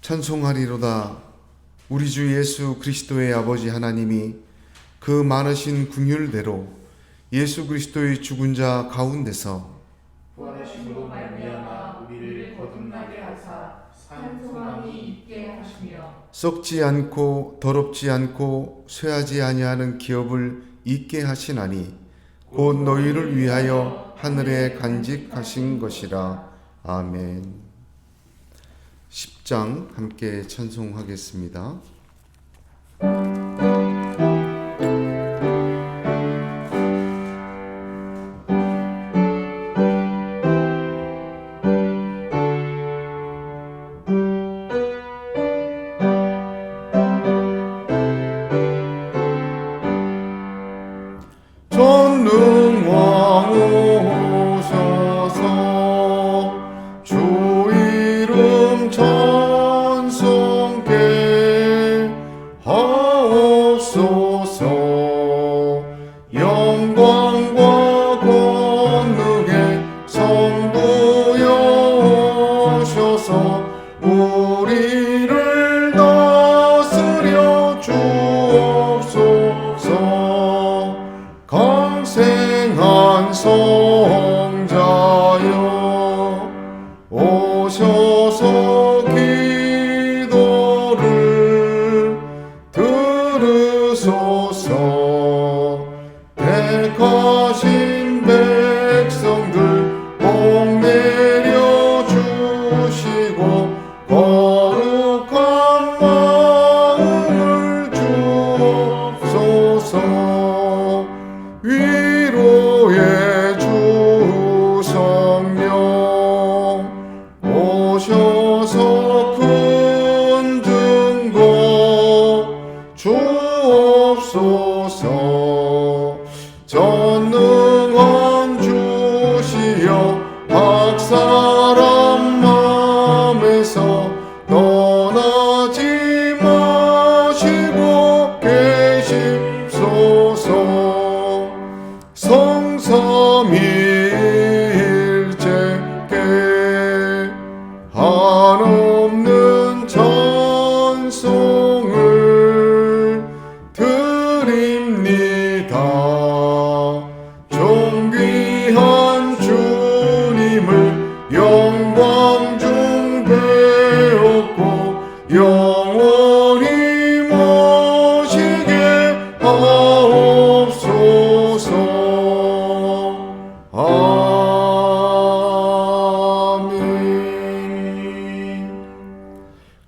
찬송하리로다. 우리 주 예수 그리스도의 아버지 하나님이 그 많으신 긍휼대로 예수 그리스도의 죽은 자 가운데서 부활하심으로 말미암아 우리를 거듭나게 하사 산 소망이 있게 하시며 썩지 않고 더럽지 않고 쇠하지 아니하는 기업을 있게 하시나니 곧 너희를 위하여 하늘에 간직하신 것이라. 아멘. 10장 함께 찬송하겠습니다. 전능왕 오셔서 주 이름 찬송케 하옵소서. 영광과 권능의 성부여 오셔서 우리를 다스려 주옵소서. 강생한 성자여 오셔서 기도를 들으소서. 택하신 백성들 복 내려 주시고 거룩한 마음을 주옵소서. 위로의 주 성령 오셔서 큰 증거 주옵소서. 전능한 주시여 각 사람 맘에서 떠나지 마시고 계십소서. 성삼위일체께 한없는 찬송을 드립니다. 존귀한 주님을 영광 중 배웠고 영원히 모시게 하옵소서. 아멘.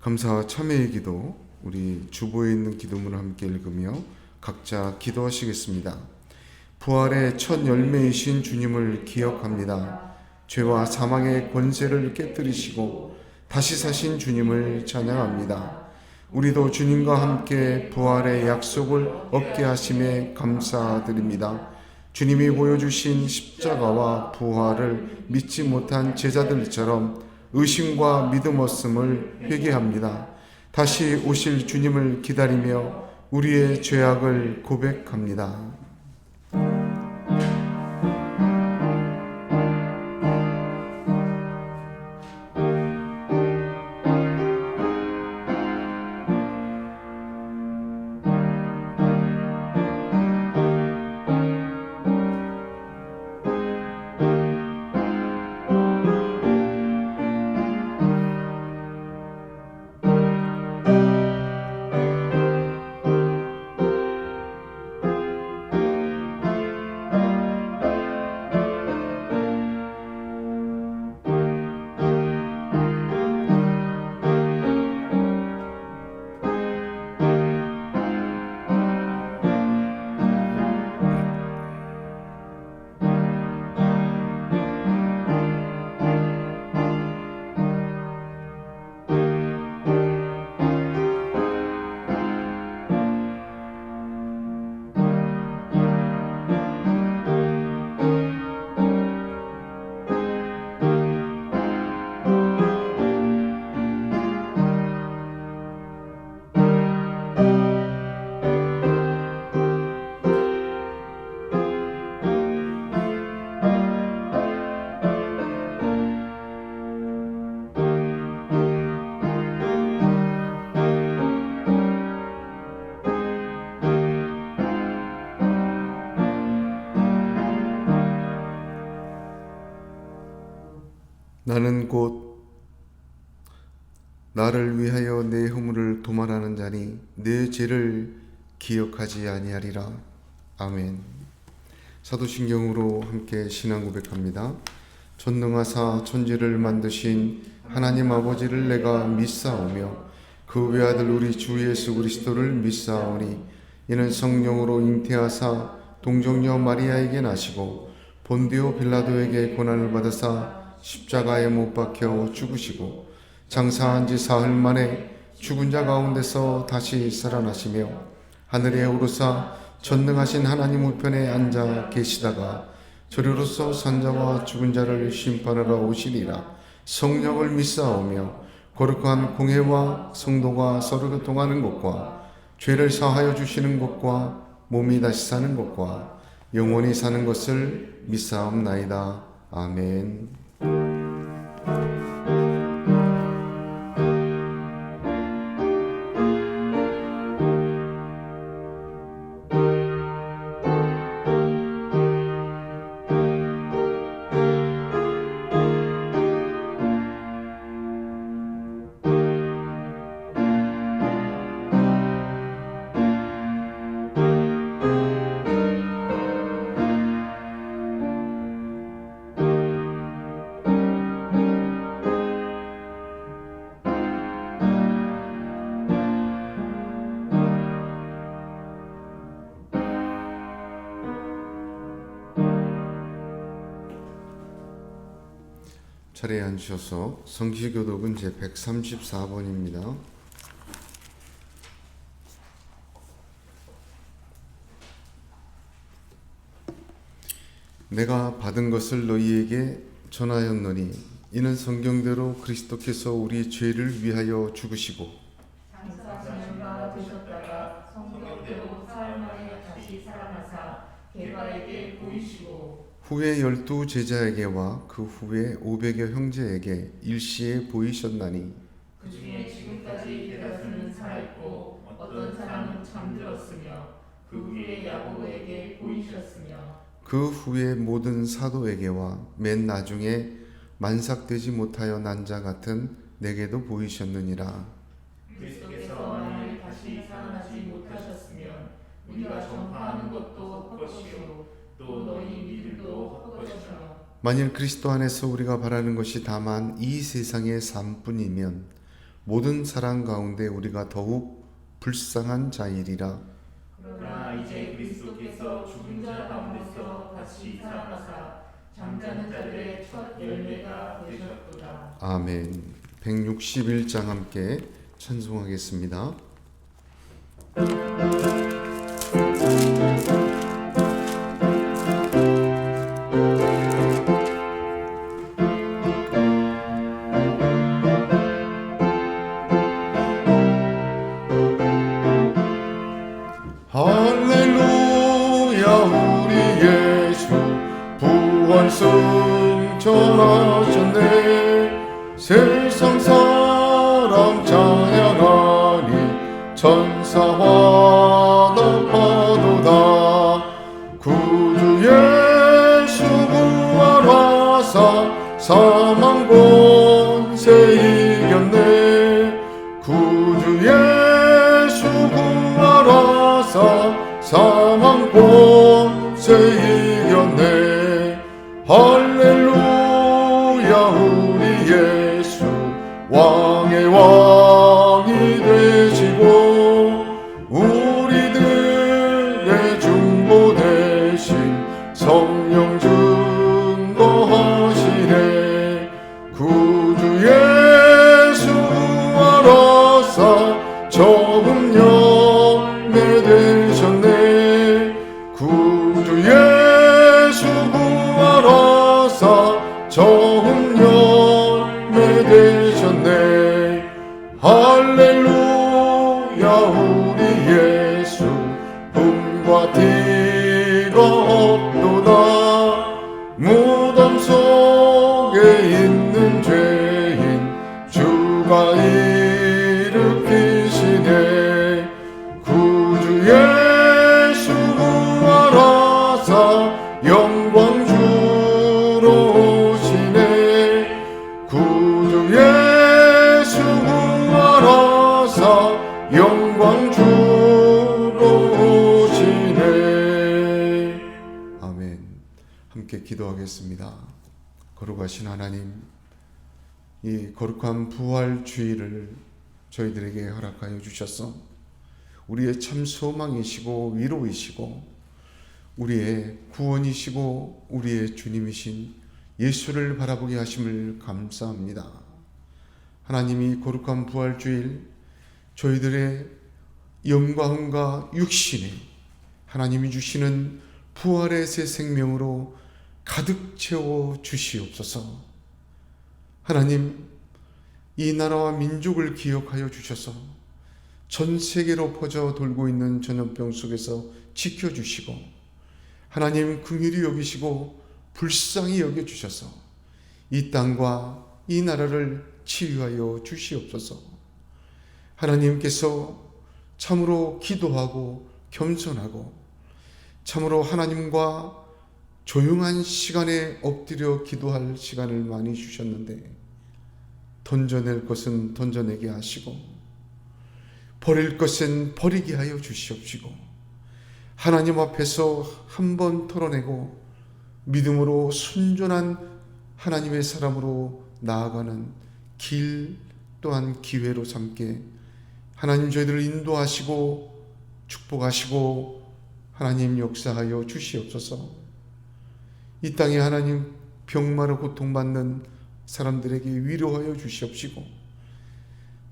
감사와 참회의 기도, 우리 주보에 있는 기도문을 함께 읽으며 각자 기도하시겠습니다. 부활의 첫 열매이신 주님을 기억합니다. 죄와 사망의 권세를 깨뜨리시고 다시 사신 주님을 찬양합니다. 우리도 주님과 함께 부활의 약속을 얻게 하심에 감사드립니다. 주님이 보여주신 십자가와 부활을 믿지 못한 제자들처럼 의심과 믿음 없음을 회개합니다. 다시 오실 주님을 기다리며 우리의 죄악을 고백합니다. 나는 곧 나를 위하여 내 허물을 도말하는 자니 내 죄를 기억하지 아니하리라. 아멘. 사도신경으로 함께 신앙 고백합니다. 전능하사 천지를 만드신 하나님 아버지를 내가 믿사오며 그 외아들 우리 주 예수 그리스도를 믿사오니 이는 성령으로 잉태하사 동정녀 마리아에게 나시고 본디오 빌라도에게 고난을 받으사 십자가에 못 박혀 죽으시고 장사한 지 사흘 만에 죽은 자 가운데서 다시 살아나시며 하늘에 오르사 전능하신 하나님 우편에 앉아 계시다가 저리로서 산자와 죽은 자를 심판하러 오시리라. 성령을 믿사오며 거룩한 공회와 성도가 서로 교통하는 것과 죄를 사하여 주시는 것과 몸이 다시 사는 것과 영원히 사는 것을 믿사옵나이다. 아멘. 자리에 앉으셔서 성시교독은 제 134번입니다. 내가 받은 것을 너희에게 전하였노니 이는 성경대로 그리스도께서 우리 죄를 위하여 죽으시고 장사하시는 되셨다가 성경대로 사흘 만에 다시 살아나사 게바에게 보이시고 후에 12 제자에게와 그 후에 500여 형제에게 일시에 보이셨나니 그 중에 지금까지 대다수는 살아있고 어떤 사람은 잠들었으며 그 후에 야고보에게 보이셨으며 그 후에 모든 사도에게와 맨 나중에 만삭되지 못하여 난 자 같은 내게도 보이셨느니라. 그리스도께서 만일 다시 살아나지 못하셨으면 우리가 전파하는 것도 헛것이요 또 너희 믿음도 헛것이며 만일 그리스도 안에서 우리가 바라는 것이 다만 이 세상의 삶뿐이면 모든 사랑 가운데 우리가 더욱 불쌍한 자이리라. 그러나 이제 그리스도께서 죽은 자 가운데서 다시 살아나사 잠자는 자들의 첫 열매가 되셨도다. 아멘. 161장 함께 찬송하겠습니다. 할렐루야 우리 예수 부활 승천하셨네. 세상 사람 찬양하니 천사와 나파도다. 구주 예수 부활하사 사망 권세 이겼네. 구주 예수 부활하사 사망 권세 이겼네. 할렐루야 우리 예수 왕의 왕이 되시고 우리들의 중보 대신 성령 증거하시네. 구주 예수 부활하사 적은 열매 되셨네. 구주 예수 부활하사 적은 열매 되셨네. 할렐루야 우리 예수 흠과 티가 없도다. 무덤 속에 있는 죄인 주가 일으키시네. 구주 예수 부활하사 영광 주러 오시네. 구주 영광 주로 오시네. 아멘. 함께 기도하겠습니다. 거룩하신 하나님, 이 거룩한 부활 주일을 저희들에게 허락하여 주셔서 우리의 참 소망이시고 위로이시고 우리의 구원이시고 우리의 주님이신 예수를 바라보게 하심을 감사합니다. 하나님이 거룩한 부활 주일 저희들의 영광과 육신에 하나님이 주시는 부활의 새 생명으로 가득 채워 주시옵소서. 하나님, 이 나라와 민족을 기억하여 주셔서 전 세계로 퍼져 돌고 있는 전염병 속에서 지켜주시고 하나님 긍휼히 여기시고 불쌍히 여겨주셔서 이 땅과 이 나라를 치유하여 주시옵소서. 하나님께서 참으로 기도하고 겸손하고 참으로 하나님과 조용한 시간에 엎드려 기도할 시간을 많이 주셨는데 던져낼 것은 던져내게 하시고 버릴 것은 버리게 하여 주시옵시고 하나님 앞에서 한번 털어내고 믿음으로 순전한 하나님의 사람으로 나아가는 길 또한 기회로 삼게 하나님 저희들을 인도하시고 축복하시고 하나님 역사하여 주시옵소서. 이 땅에 하나님 병마로 고통받는 사람들에게 위로하여 주시옵시고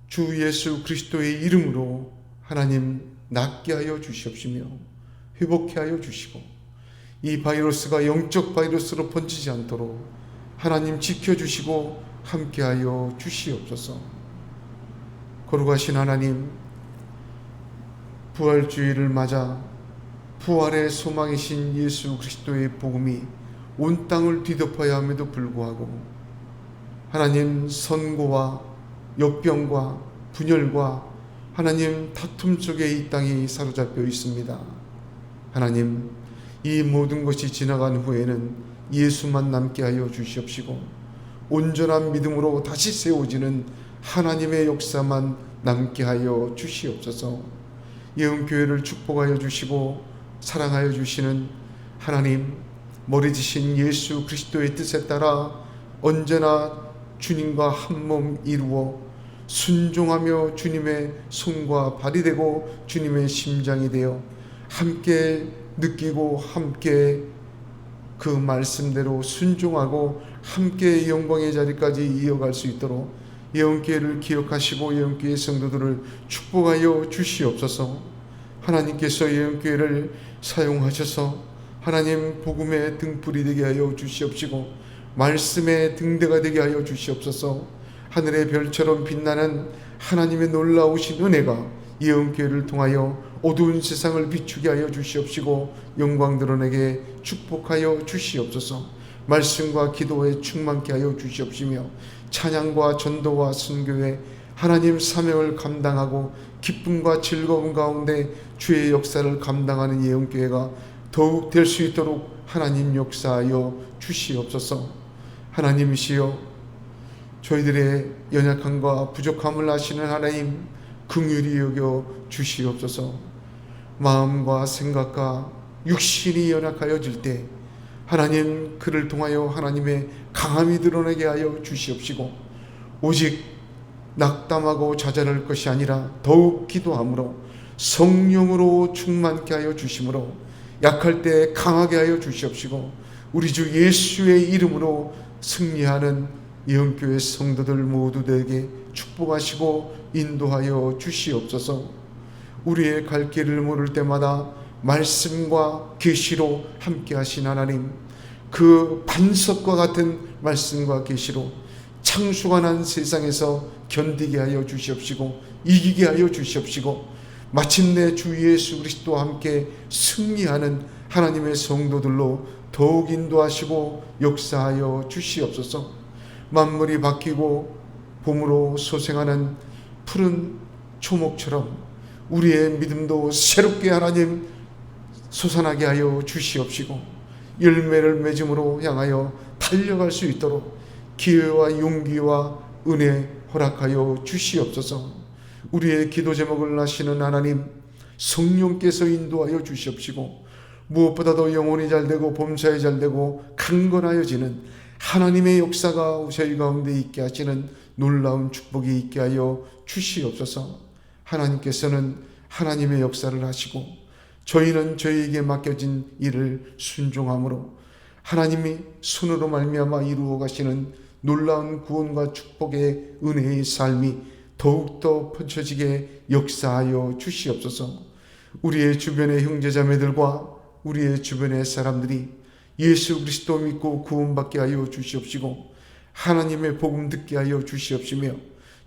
주 예수 그리스도의 이름으로 하나님 낫게 하여 주시옵시며 회복케 하여 주시고 이 바이러스가 영적 바이러스로 번지지 않도록 하나님 지켜주시고 함께하여 주시옵소서. 거룩하신 하나님, 부활주의를 맞아 부활의 소망이신 예수 그리스도의 복음이 온 땅을 뒤덮어야 함에도 불구하고 하나님 선고와 역병과 분열과 하나님 다툼 속에 이 땅이 사로잡혀 있습니다. 하나님, 이 모든 것이 지나간 후에는 예수만 남게 하여 주시옵시고 온전한 믿음으로 다시 세워지는 하나님의 역사만 남게 하여 주시옵소서. 예언교회를 축복하여 주시고 사랑하여 주시는 하나님, 머리지신 예수 그리스도의 뜻에 따라 언제나 주님과 한 몸 이루어 순종하며 주님의 손과 발이 되고 주님의 심장이 되어 함께 느끼고 함께 그 말씀대로 순종하고 함께 영광의 자리까지 이어갈 수 있도록 예언교회를 기억하시고 예언교회 성도들을 축복하여 주시옵소서. 하나님께서 예언교회를 사용하셔서 하나님 복음의 등불이 되게 하여 주시옵시고 말씀의 등대가 되게 하여 주시옵소서. 하늘의 별처럼 빛나는 하나님의 놀라우신 은혜가 예언교회를 통하여 어두운 세상을 비추게 하여 주시옵시고 영광 드러내게 축복하여 주시옵소서. 말씀과 기도에 충만케 하여 주시옵시며 찬양과 전도와 선교에 하나님 사명을 감당하고 기쁨과 즐거움 가운데 주의 역사를 감당하는 예언교회가 더욱 될 수 있도록 하나님 역사하여 주시옵소서. 하나님이시여, 저희들의 연약함과 부족함을 아시는 하나님 긍휼히 여겨 주시옵소서. 마음과 생각과 육신이 연약하여질 때 하나님 그를 통하여 하나님의 강함이 드러나게 하여 주시옵시고 오직 낙담하고 좌절할 것이 아니라 더욱 기도함으로 성령으로 충만케 하여 주심으로 약할 때 강하게 하여 주시옵시고 우리 주 예수의 이름으로 승리하는 예언교회 성도들 모두에게 축복하시고 인도하여 주시옵소서. 우리의 갈 길을 모를 때마다 말씀과 계시로 함께 하신 하나님, 그 반석과 같은 말씀과 계시로 창수가 세상에서 견디게 하여 주시옵시고 이기게 하여 주시옵시고 마침내 주 예수 그리스도와 함께 승리하는 하나님의 성도들로 더욱 인도하시고 역사하여 주시옵소서. 만물이 바뀌고 봄으로 소생하는 푸른 초목처럼 우리의 믿음도 새롭게 하나님 솟아나게 하여 주시옵시고 열매를 맺음으로 향하여 달려갈 수 있도록 기회와 용기와 은혜 허락하여 주시옵소서. 우리의 기도 제목을 아시는 하나님, 성령께서 인도하여 주시옵시고 무엇보다도 영혼이 잘되고 범사에 잘되고 강건하여지는 하나님의 역사가 저희 가운데 있게 하시는 놀라운 축복이 있게 하여 주시옵소서. 하나님께서는 하나님의 역사를 하시고 저희는 저희에게 맡겨진 일을 순종함으로 하나님이 손으로 말미암아 이루어 가시는 놀라운 구원과 축복의 은혜의 삶이 더욱더 펼쳐지게 역사하여 주시옵소서. 우리의 주변의 형제자매들과 우리의 주변의 사람들이 예수 그리스도 믿고 구원받게 하여 주시옵시고 하나님의 복음 듣게 하여 주시옵시며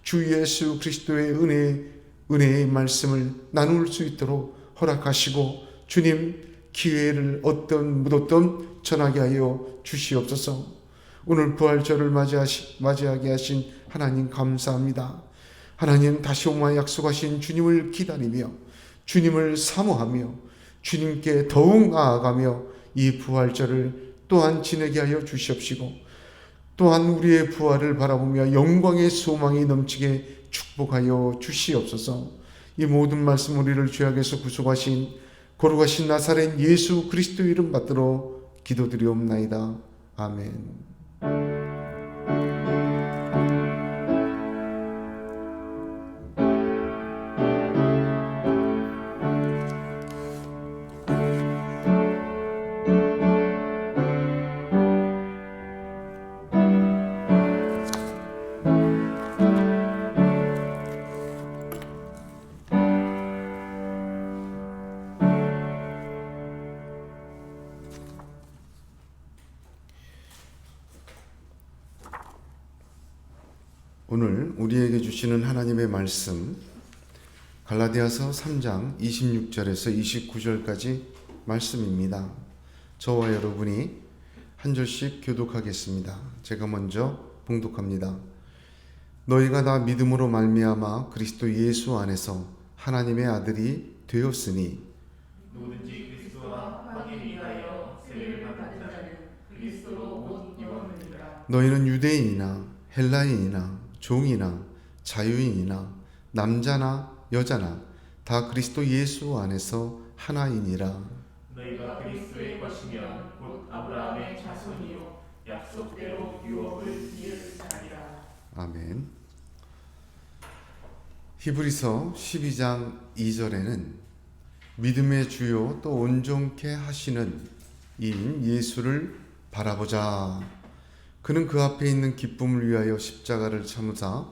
주 예수 그리스도의 은혜의 말씀을 나눌 수 있도록 허락하시고 주님 기회를 묻었던 전하게 하여 주시옵소서. 오늘 부활절을 맞이하게 하신 하나님 감사합니다. 하나님 다시 오마 약속하신 주님을 기다리며 주님을 사모하며 주님께 더욱 나아가며 이 부활절을 또한 지내게 하여 주시옵시고 또한 우리의 부활을 바라보며 영광의 소망이 넘치게 축복하여 주시옵소서. 이 모든 말씀 우리를 죄악에서 구속하신 거룩하신 나사렛 예수 그리스도 이름 받들어 기도드리옵나이다. 아멘. 오늘 우리에게 주시는 하나님의 말씀 갈라디아서 3장 26절에서 29절까지 말씀입니다. 저와 여러분이 한 절씩 교독하겠습니다. 제가 먼저 봉독합니다. 너희가 다 믿음으로 말미암아 그리스도 예수 안에서 하나님의 아들이 되었으니 누구든지 그리스도와 함께 위하여 세례를 받은 자는 그리스도로 곧 입었느니라. 너희는 유대인이나 헬라인이나 종이나 자유인이나 남자나 여자나 다 그리스도 예수 안에서 하나이니라. 너희가 그리스도의 것이면 곧 아브라함의 자손이요 약속대로 유업을 이으리라. 아멘. 히브리서 12장 2절에는 믿음의 주요 또 온전케 하시는 이인 예수를 바라보자. 그는 그 앞에 있는 기쁨을 위하여 십자가를 참으사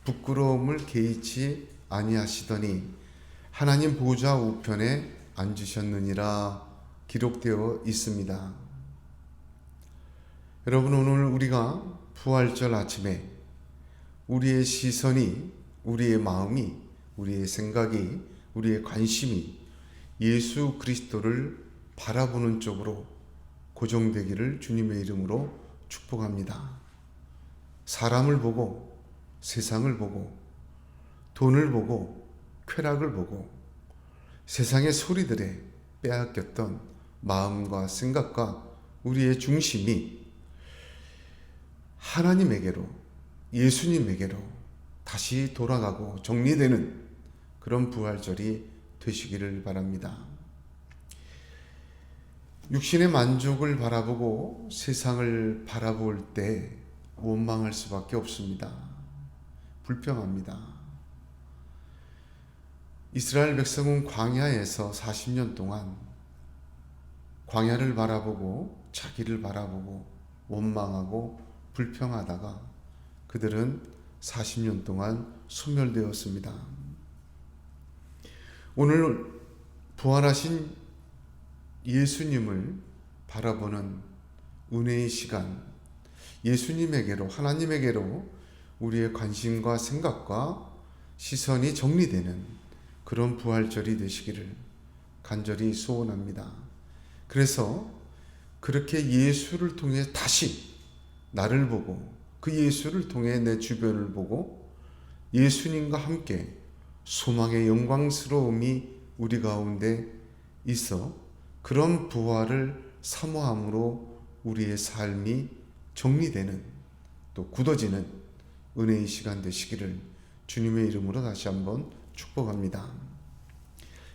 부끄러움을 개의치 아니하시더니 하나님 보좌 우편에 앉으셨느니라 기록되어 있습니다. 여러분, 오늘 우리가 부활절 아침에 우리의 시선이, 우리의 마음이, 우리의 생각이, 우리의 관심이 예수 그리스도를 바라보는 쪽으로 고정되기를 주님의 이름으로 축복합니다. 사람을 보고, 세상을 보고, 돈을 보고, 쾌락을 보고, 세상의 소리들에 빼앗겼던 마음과 생각과 우리의 중심이 하나님에게로, 예수님에게로 다시 돌아가고 정리되는 그런 부활절이 되시기를 바랍니다. 육신의 만족을 바라보고 세상을 바라볼 때 원망할 수밖에 없습니다. 불평합니다. 이스라엘 백성은 광야에서 40년 동안 광야를 바라보고 자기를 바라보고 원망하고 불평하다가 그들은 40년 동안 소멸되었습니다. 오늘 부활하신 예수님을 바라보는 은혜의 시간, 예수님에게로, 하나님에게로 우리의 관심과 생각과 시선이 정리되는 그런 부활절이 되시기를 간절히 소원합니다. 그래서 그렇게 예수를 통해 다시 나를 보고 그 예수를 통해 내 주변을 보고 예수님과 함께 소망의 영광스러움이 우리 가운데 있어 그런 부활을 사모함으로 우리의 삶이 정리되는 또 굳어지는 은혜의 시간 되시기를 주님의 이름으로 다시 한번 축복합니다.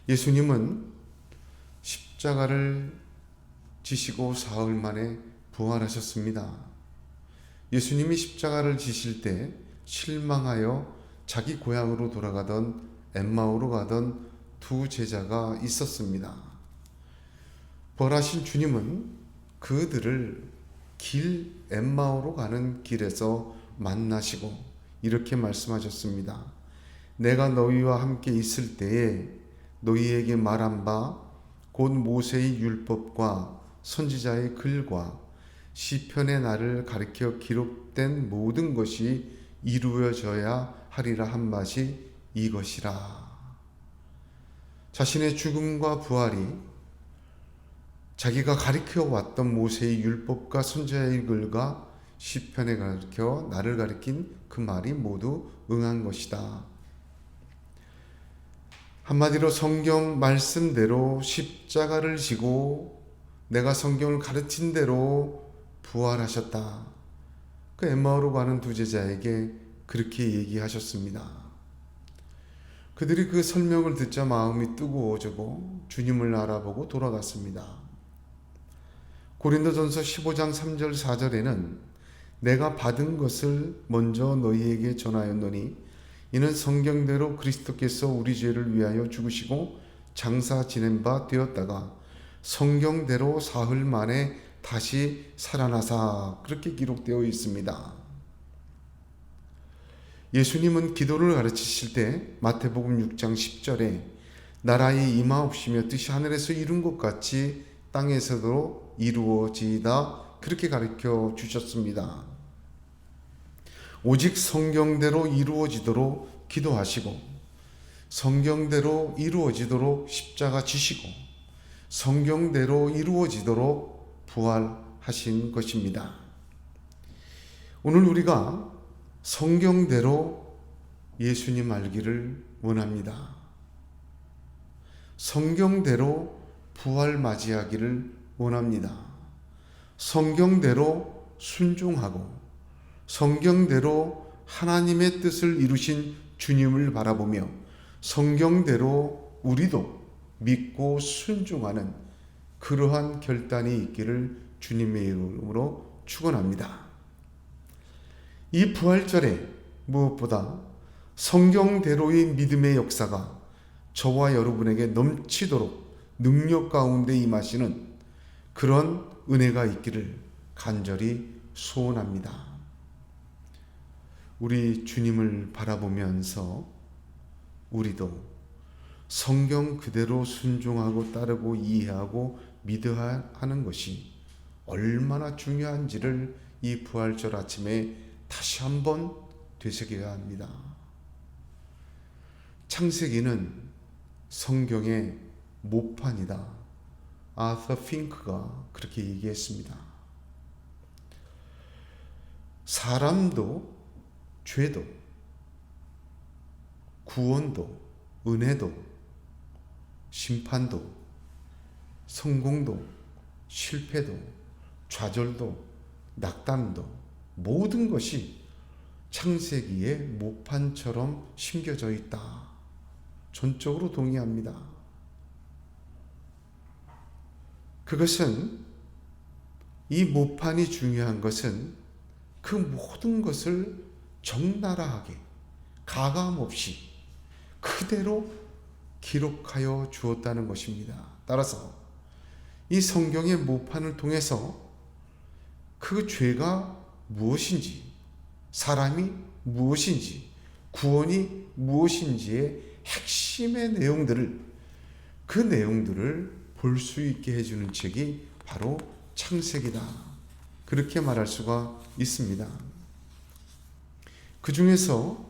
예수님은 십자가를 지시고 사흘 만에 부활하셨습니다. 예수님이 십자가를 지실 때 실망하여 자기 고향으로 돌아가던 엠마오로 가던 두 제자가 있었습니다. 부활하신 주님은 그들을 길 엠마오로 가는 길에서 만나시고 이렇게 말씀하셨습니다. 내가 너희와 함께 있을 때에 너희에게 말한 바 곧 모세의 율법과 선지자의 글과 시편의 나를 가리켜 기록된 모든 것이 이루어져야 하리라 한 맛이 이것이라. 자신의 죽음과 부활이 자기가 가리켜 왔던 모세의 율법과 선지자의 글과 시편에 가리켜 나를 가리킨 그 말이 모두 응한 것이다. 한마디로 성경 말씀대로 십자가를 지고 내가 성경을 가르친 대로 부활하셨다. 그 엠마오로 가는 두 제자에게 그렇게 얘기하셨습니다. 그들이 그 설명을 듣자 마음이 뜨거워지고 주님을 알아보고 돌아갔습니다. 고린도전서 15장 3절 4절에는 내가 받은 것을 먼저 너희에게 전하였노니 이는 성경대로 그리스도께서 우리 죄를 위하여 죽으시고 장사 지낸 바 되었다가 성경대로 사흘 만에 다시 살아나사 그렇게 기록되어 있습니다. 예수님은 기도를 가르치실 때 마태복음 6장 10절에 나라의 임하옵시며 뜻이 하늘에서 이룬 것 같이 땅에서도 이루어지이다 그렇게 가르쳐 주셨습니다. 오직 성경대로 이루어지도록 기도하시고 성경대로 이루어지도록 십자가 지시고 성경대로 이루어지도록 부활하신 것입니다. 오늘 우리가 성경대로 예수님 알기를 원합니다. 성경대로 부활 맞이하기를 원합니다. 성경대로 순종하고 성경대로 하나님의 뜻을 이루신 주님을 바라보며 성경대로 우리도 믿고 순종하는 그러한 결단이 있기를 주님의 이름으로 축원합니다. 이 부활절에 무엇보다 성경대로의 믿음의 역사가 저와 여러분에게 넘치도록 능력 가운데 임하시는 그런 은혜가 있기를 간절히 소원합니다. 우리 주님을 바라보면서 우리도 성경 그대로 순종하고 따르고 이해하고 믿어야 하는 것이 얼마나 중요한지를 이 부활절 아침에 다시 한번 되새겨야 합니다. 창세기는 성경의 모판이다. 아서 핑크가 그렇게 얘기했습니다. 사람도 죄도 구원도 은혜도 심판도 성공도 실패도 좌절도 낙담도 모든 것이 창세기의 모판처럼 심겨져 있다. 전적으로 동의합니다. 그것은 이 모판이 중요한 것은 그 모든 것을 적나라하게 가감없이 그대로 기록하여 주었다는 것입니다. 따라서 이 성경의 모판을 통해서 그 죄가 무엇인지, 사람이 무엇인지, 구원이 무엇인지의 핵심의 내용들을 그 내용들을 볼 수 있게 해주는 책이 바로 창세기다. 그렇게 말할 수가 있습니다. 그 중에서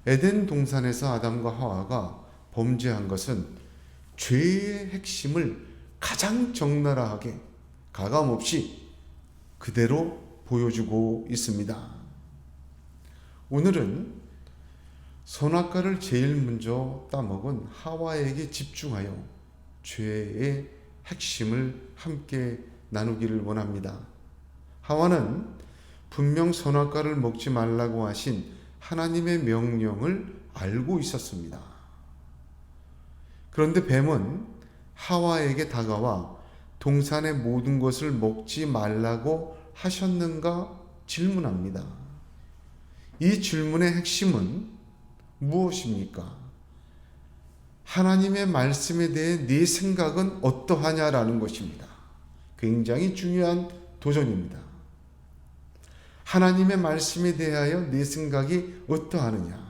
에덴 동산에서 아담과 하와가 범죄한 것은 죄의 핵심을 가장 적나라하게 가감없이 그대로 보여주고 있습니다. 오늘은 선악과를 제일 먼저 따먹은 하와에게 집중하여 죄의 핵심을 함께 나누기를 원합니다. 하와는 분명 선악과를 먹지 말라고 하신 하나님의 명령을 알고 있었습니다. 그런데 뱀은 하와에게 다가와 동산의 모든 것을 먹지 말라고 하셨는가 질문합니다. 이 질문의 핵심은 무엇입니까? 하나님의 말씀에 대해 네 생각은 어떠하냐라는 것입니다. 굉장히 중요한 도전입니다. 하나님의 말씀에 대하여 네 생각이 어떠하느냐?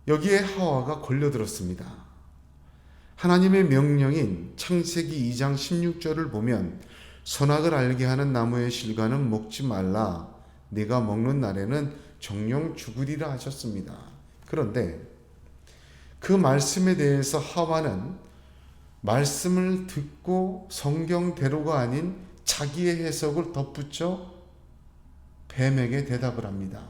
여기에 하와가 걸려들었습니다. 하나님의 명령인 창세기 2장 16절을 보면 선악을 알게 하는 나무의 실과는 먹지 말라. 네가 먹는 날에는 정령 죽으리라 하셨습니다. 그런데 그 말씀에 대해서 하와는 말씀을 듣고 성경대로가 아닌 자기의 해석을 덧붙여 뱀에게 대답을 합니다.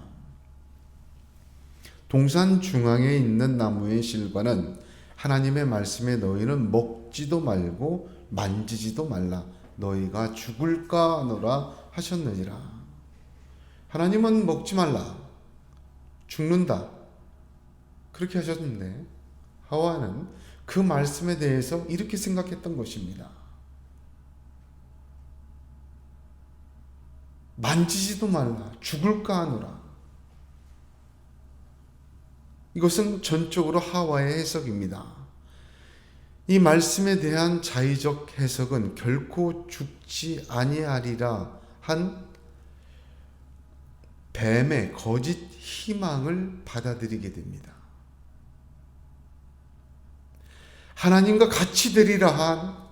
동산 중앙에 있는 나무의 실과는 하나님의 말씀에 너희는 먹지도 말고 만지지도 말라. 너희가 죽을까 하노라 하셨느니라. 하나님은 먹지 말라. 죽는다. 그렇게 하셨는데 하와는 그 말씀에 대해서 이렇게 생각했던 것입니다. 만지지도 말라. 죽을까 하노라. 이것은 전적으로 하와의 해석입니다. 이 말씀에 대한 자의적 해석은 결코 죽지 아니하리라 한 뱀의 거짓 희망을 받아들이게 됩니다. 하나님과 같이 되리라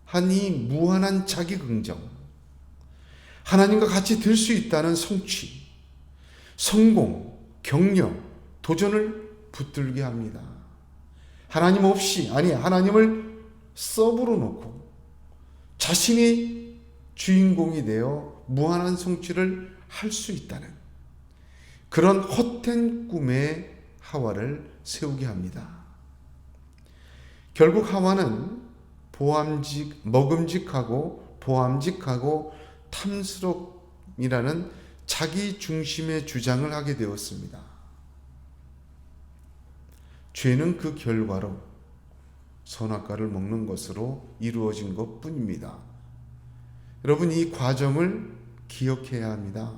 한 이 무한한 자기 긍정, 하나님과 같이 될 수 있다는 성취, 성공, 격려, 도전을 붙들게 합니다. 하나님 없이, 하나님을 서브로 놓고 자신이 주인공이 되어 무한한 성취를 할 수 있다는 그런 헛된 꿈에 하와를 세우게 합니다. 결국 하와는 먹음직하고 보암직하고 탐스럽이라는 자기 중심의 주장을 하게 되었습니다. 죄는 그 결과로 선악과를 먹는 것으로 이루어진 것 뿐입니다. 여러분, 이 과정을 기억해야 합니다.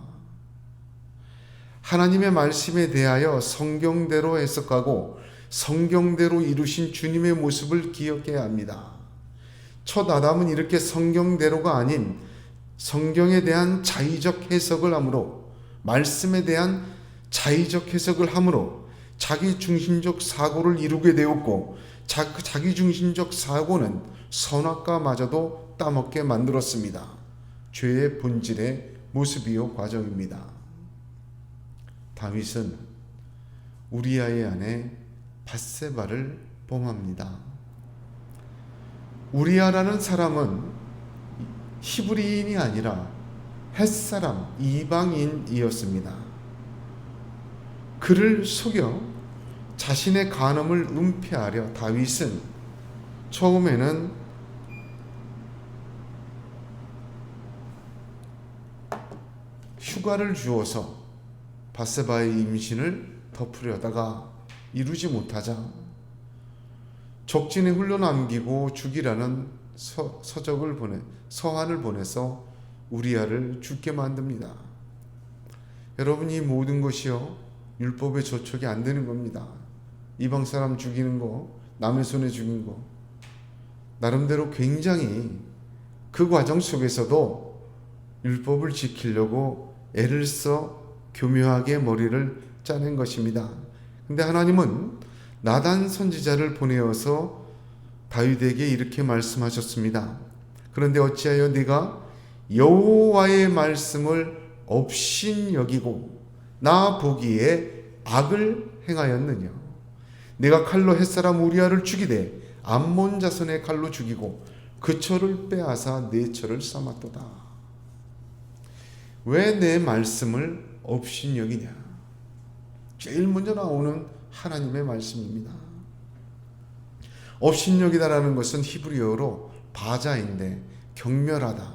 하나님의 말씀에 대하여 성경대로 해석하고 성경대로 이루신 주님의 모습을 기억해야 합니다. 첫 아담은 이렇게 성경대로가 아닌 성경에 대한 자의적 해석을 함으로, 말씀에 대한 자의적 해석을 함으로 자기 중심적 사고를 이루게 되었고, 자기 중심적 사고는 선악과마저도 따먹게 만들었습니다. 죄의 본질의 모습이요 과정입니다. 다윗은 우리아의 아내 밧세바를 범합니다. 우리아라는 사람은 히브리인이 아니라 햇사람, 이방인이었습니다. 그를 속여 자신의 간음을 은폐하려 다윗은 처음에는 휴가를 주어서 밧세바의 임신을 덮으려다가 이루지 못하자 적진에 흘러남기고 죽이라는 서한을 보내서 우리아를 죽게 만듭니다. 여러분, 이 모든 것이요 율법에 저촉이 안 되는 겁니다. 이방 사람 죽이는 거, 남의 손에 죽인 거, 나름대로 굉장히 그 과정 속에서도 율법을 지키려고 애를 써 교묘하게 머리를 짜낸 것입니다. 근데 하나님은 나단 선지자를 보내어서 다윗에게 이렇게 말씀하셨습니다. 그런데 어찌하여 네가 여호와의 말씀을 업신여기고 나 보기에 악을 행하였느냐? 내가 칼로 햇사람 우리아를 죽이되 암몬 자손의 칼로 죽이고 그 처를 빼앗아 내 처를 삼았도다. 왜 내 말씀을 업신여기냐? 제일 먼저 나오는 하나님의 말씀입니다. 업신여기다라는 것은 히브리어로 바자인데 경멸하다,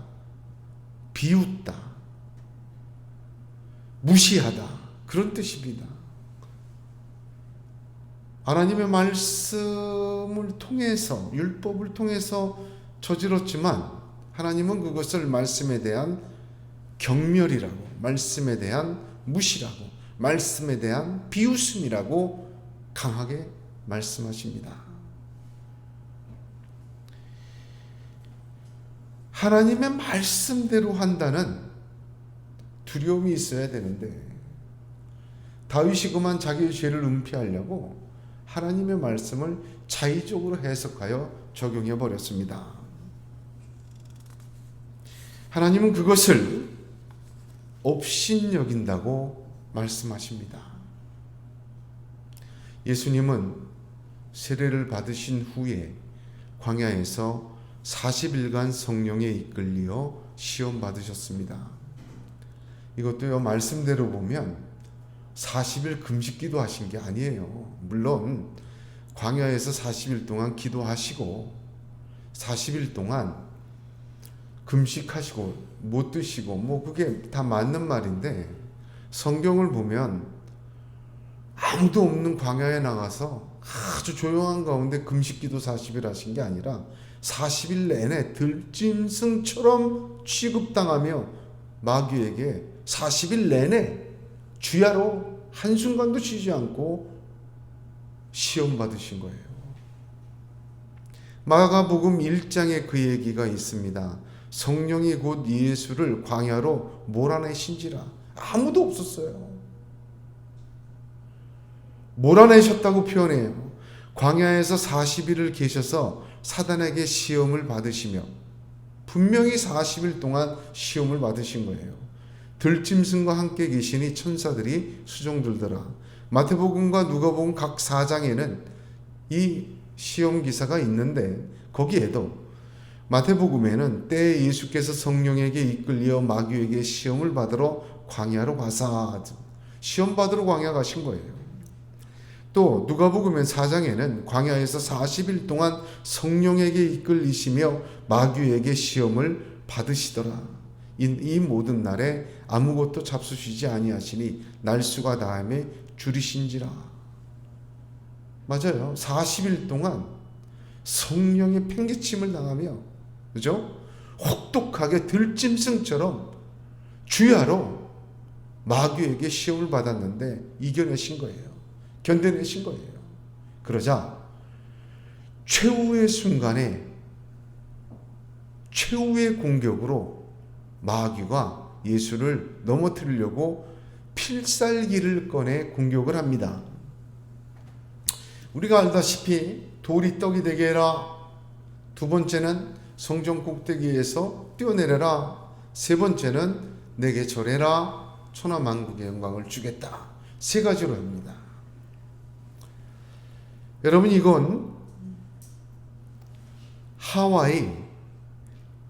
비웃다, 무시하다, 그런 뜻입니다. 하나님의 말씀을 통해서, 율법을 통해서 저질렀지만 하나님은 그것을 말씀에 대한 경멸이라고, 말씀에 대한 무시라고, 말씀에 대한 비웃음이라고 강하게 말씀하십니다. 하나님의 말씀대로 한다는 두려움이 있어야 되는데, 다윗이 그만 자기의 죄를 은폐하려고 하나님의 말씀을 자의적으로 해석하여 적용해 버렸습니다. 하나님은 그것을 업신여긴다고 말씀하십니다. 예수님은 세례를 받으신 후에 광야에서 40일간 성령에 이끌려 시험 받으셨습니다. 이것도요, 말씀대로 보면 40일 금식 기도하신 게 아니에요. 물론 광야에서 40일 동안 기도하시고 40일 동안 금식하시고 못 드시고 뭐 그게 다 맞는 말인데, 성경을 보면 아무도 없는 광야에 나가서 아주 조용한 가운데 금식 기도 40일 하신 게 아니라 40일 내내 들짐승처럼 취급당하며 마귀에게 40일 내내 주야로 한순간도 쉬지 않고 시험 받으신 거예요. 마가복음 1장에 그 얘기가 있습니다. 성령이 곧 예수를 광야로 몰아내신지라. 아무도 없었어요. 몰아내셨다고 표현해요. 광야에서 40일을 계셔서 사단에게 시험을 받으시며, 분명히 40일 동안 시험을 받으신 거예요. 들짐승과 함께 계시니 천사들이 수종들더라. 마태복음과 누가복음 각 4장에는 이 시험 기사가 있는데, 거기에도 마태복음에는 때에 예수께서 성령에게 이끌려 마귀에게 시험을 받으러 광야로 가사, 시험 받으러 광야 가신 거예요. 또 누가복음 4장에는 광야에서 40일 동안 성령에게 이끌리시며 마귀에게 시험을 받으시더라. 이 모든 날에 아무것도 잡수시지 아니하시니 날수가 다함에 줄이신지라. 맞아요. 40일 동안 성령의 팽개침을 당하며, 그죠? 혹독하게 들짐승처럼 주야로 마귀에게 시험을 받았는데 이겨내신 거예요. 견뎌내신 거예요. 그러자 최후의 순간에 최후의 공격으로 마귀가 예수를 넘어뜨리려고 필살기를 꺼내 공격을 합니다. 우리가 알다시피 돌이 떡이 되게 해라. 두 번째는 성전 꼭대기에서 뛰어내려라. 세 번째는 내게 절해라. 천하만국의 영광을 주겠다. 세 가지로 합니다. 여러분, 이건 하와의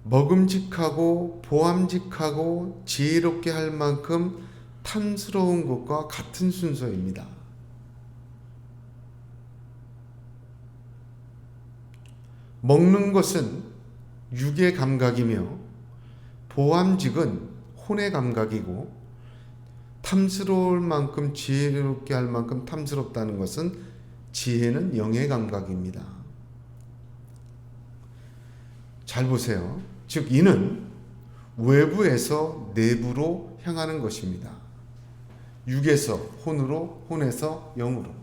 먹음직하고 보암직하고 지혜롭게 할 만큼 탐스러운 것과 같은 순서입니다. 먹는 것은 육의 감각이며 보암직은 혼의 감각이고, 탐스러울 만큼 지혜롭게 할 만큼 탐스럽다는 것은 지혜는 영의 감각입니다. 잘 보세요. 즉 이는 외부에서 내부로 향하는 것입니다. 육에서 혼으로, 혼에서 영으로.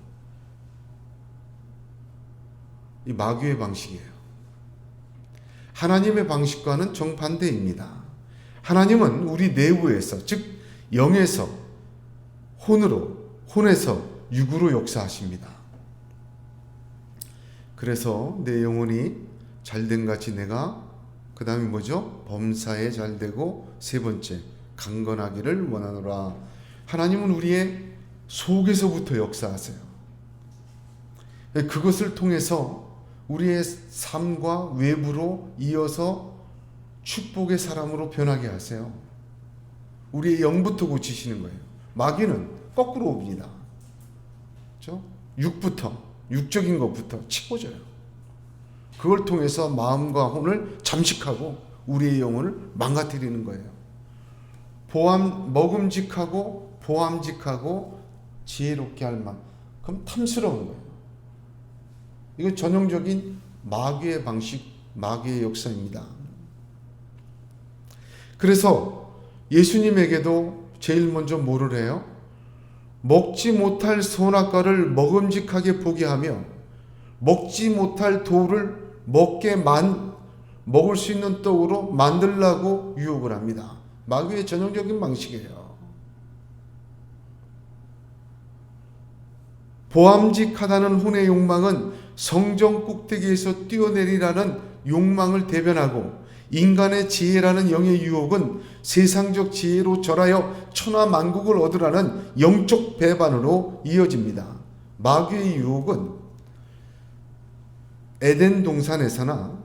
이 마귀의 방식이에요. 하나님의 방식과는 정반대입니다. 하나님은 우리 내부에서, 즉 영에서 혼으로, 혼에서 육으로 역사하십니다. 그래서 내 영혼이 잘된 같이 내가, 그 다음에 뭐죠? 범사에 잘되고, 세 번째 강건하기를 원하노라. 하나님은 우리의 속에서부터 역사하세요. 그것을 통해서 우리의 삶과 외부로 이어서 축복의 사람으로 변하게 하세요. 우리의 영부터 고치시는 거예요. 마귀는 거꾸로 옵니다. 그렇죠? 육적인 것부터 치워져요. 그걸 통해서 마음과 혼을 잠식하고 우리의 영혼을 망가뜨리는 거예요. 먹음직하고 보암직하고 지혜롭게 할 만. 그럼 탐스러운 거예요. 이건 전형적인 마귀의 방식, 마귀의 역사입니다. 그래서 예수님에게도 제일 먼저 뭐를 해요? 먹지 못할 선악과를 먹음직하게 보게 하며 먹지 못할 돌을 먹을 수 있는 떡으로 만들라고 유혹을 합니다. 마귀의 전형적인 방식이에요. 보암직하다는 혼의 욕망은 성전 꼭대기에서 뛰어내리라는 욕망을 대변하고, 인간의 지혜라는 영의 유혹은 세상적 지혜로 절하여 천하만국을 얻으라는 영적 배반으로 이어집니다. 마귀의 유혹은 에덴 동산에서나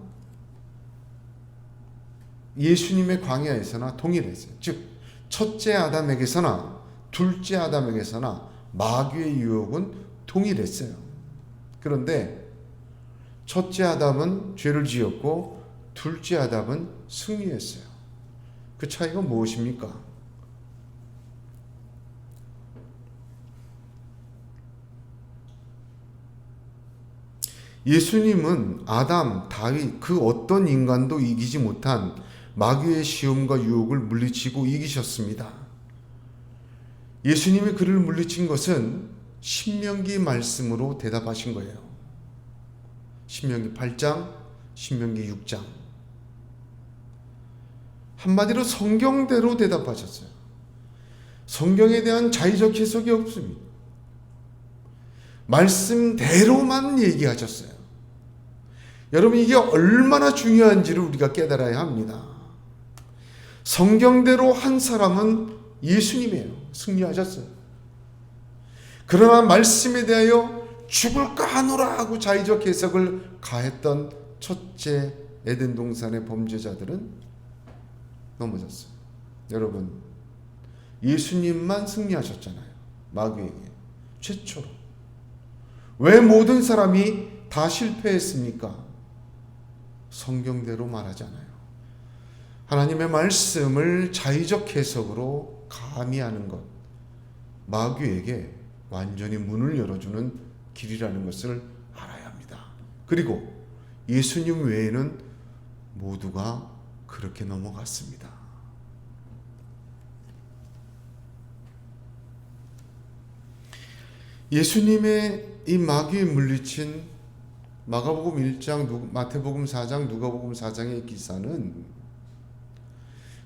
예수님의 광야에서나 동일했어요. 즉 첫째 아담에게서나 둘째 아담에게서나 마귀의 유혹은 동일했어요. 그런데 첫째 아담은 죄를 지었고 둘째 아담은 승리했어요. 그 차이가 무엇입니까? 예수님은 아담, 다윗 그 어떤 인간도 이기지 못한 마귀의 시험과 유혹을 물리치고 이기셨습니다. 예수님이 그를 물리친 것은 신명기 말씀으로 대답하신 거예요. 신명기 8장, 신명기 6장. 한마디로 성경대로 대답하셨어요. 성경에 대한 자의적 해석이 없습니다. 말씀대로만 얘기하셨어요. 여러분, 이게 얼마나 중요한지를 우리가 깨달아야 합니다. 성경대로 한 사람은 예수님이에요. 승리하셨어요. 그러나 말씀에 대하여 죽을까 하노라 하고 자의적 해석을 가했던 첫째 에덴 동산의 범죄자들은 넘어졌어요. 여러분, 예수님만 승리하셨잖아요. 마귀에게 최초로. 왜 모든 사람이 다 실패했습니까? 성경대로 말하잖아요. 하나님의 말씀을 자의적 해석으로 가미하는 것, 마귀에게 완전히 문을 열어주는 길이라는 것을 알아야 합니다. 그리고 예수님 외에는 모두가 그렇게 넘어갔습니다. 예수님의 이 마귀에 물리친 마가복음 1장, 마태복음 4장, 누가복음 4장의 기사는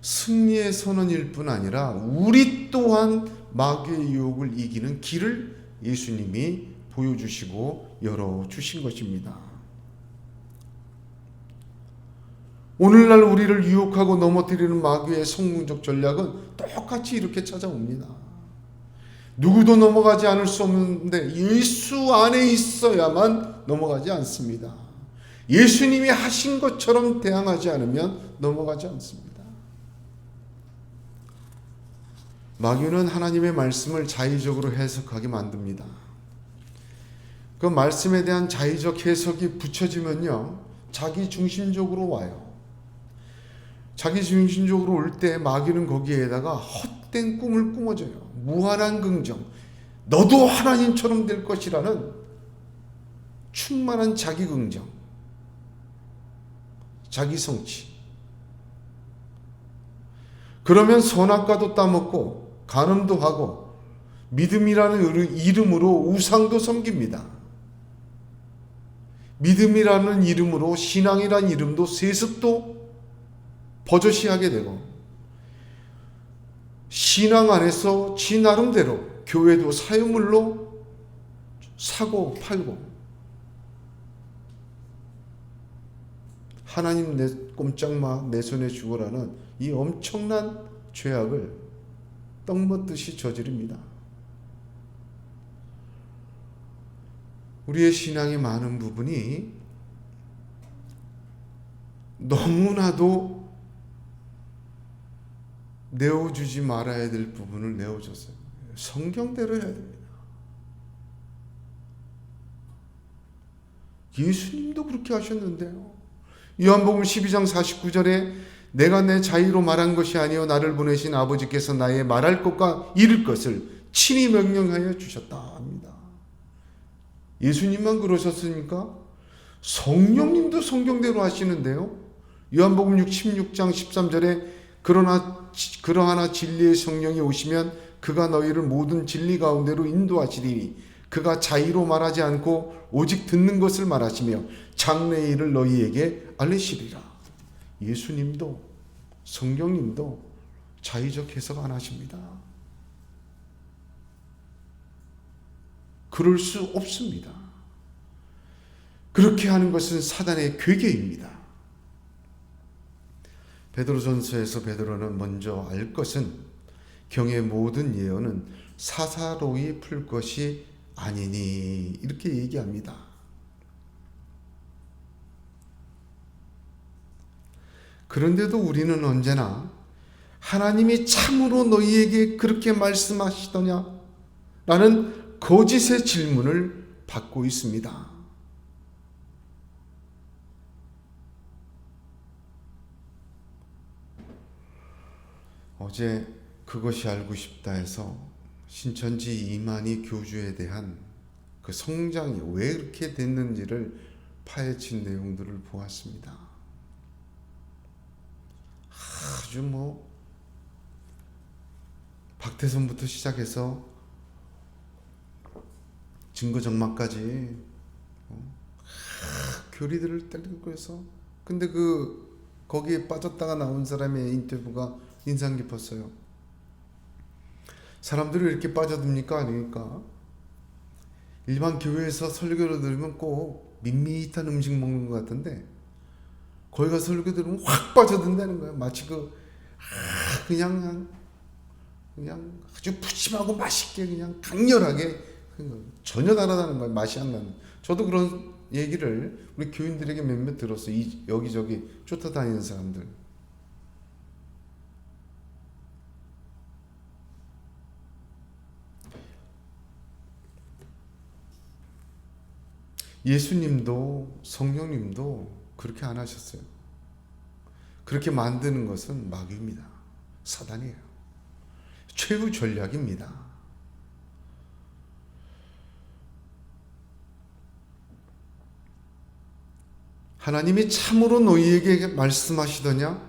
승리의 선언일 뿐 아니라 우리 또한 마귀의 유혹을 이기는 길을 예수님이 보여주시고 열어주신 것입니다. 오늘날 우리를 유혹하고 넘어뜨리는 마귀의 성공적 전략은 똑같이 이렇게 찾아옵니다. 누구도 넘어가지 않을 수 없는데 예수 안에 있어야만 넘어가지 않습니다. 예수님이 하신 것처럼 대항하지 않으면 넘어가지 않습니다. 마귀는 하나님의 말씀을 자의적으로 해석하게 만듭니다. 그 말씀에 대한 자의적 해석이 붙여지면요, 자기 중심적으로 와요. 자기 중심적으로 올 때 마귀는 거기에다가 헛된 꿈을 꾸며줘요. 무한한 긍정, 너도 하나님처럼 될 것이라는 충만한 자기 긍정, 자기 성취. 그러면 선악과도 따먹고 간음도 하고 믿음이라는 이름으로 우상도 섬깁니다. 믿음이라는 이름으로 신앙이라는 이름도 세습도 버젓이하게 되고, 신앙 안에서 지 나름대로 교회도 사유물로 사고 팔고, 하나님 내 꼼짝마 내 손에 주어라는 이 엄청난 죄악을 떡 먹듯이 저지릅니다. 우리의 신앙의 많은 부분이 너무나도 내어주지 말아야 될 부분을 내어줬어요. 성경대로 해야 됩니다. 예수님도 그렇게 하셨는데요. 요한복음 12장 49절에 내가 내 자의로 말한 것이 아니요 나를 보내신 아버지께서 나의 말할 것과 이룰 것을 친히 명령하여 주셨다 합니다. 예수님만 그러셨습니까? 성령님도 성경대로 하시는데요. 요한복음 16장 13절에 그러하나 진리의 성령이 오시면 그가 너희를 모든 진리 가운데로 인도하시리니 그가 자의로 말하지 않고 오직 듣는 것을 말하시며 장래의 일을 너희에게 알리시리라. 예수님도 성령님도 자의적 해석 안 하십니다. 그럴 수 없습니다. 그렇게 하는 것은 사단의 괴계입니다. 베드로전서에서 베드로는 먼저 알 것은 경의 모든 예언은 사사로이 풀 것이 아니니 이렇게 얘기합니다. 그런데도 우리는 언제나 하나님이 참으로 너희에게 그렇게 말씀하시더냐? 라는 거짓의 질문을 받고 있습니다. 어제 그것이 알고 싶다 해서 신천지 이만희 교주에 대한 그 성장이 왜 이렇게 됐는지를 파헤친 내용들을 보았습니다. 아주 박태선부터 시작해서 증거정막까지 교리들을 때리고 해서 근데 거기에 빠졌다가 나온 사람의 인터뷰가 인상 깊었어요. 사람들이 이렇게 빠져듭니까? 아닙니까? 일반 교회에서 설교를 들으면 꼭 밋밋한 음식 먹는 것 같은데 거기 가서 설교 들으면 확 빠져든다는 거예요. 마치 그냥 아주 푸짐하고 맛있게 그냥 강렬하게 전혀 다르다는 거예요. 맛이 안 나는. 저도 그런 얘기를 우리 교인들에게 몇몇 들었어요. 여기저기 쫓아다니는 사람들. 예수님도 성령님도 그렇게 안 하셨어요. 그렇게 만드는 것은 마귀입니다. 사단이에요. 최후 전략입니다. 하나님이 참으로 너희에게 말씀하시더냐?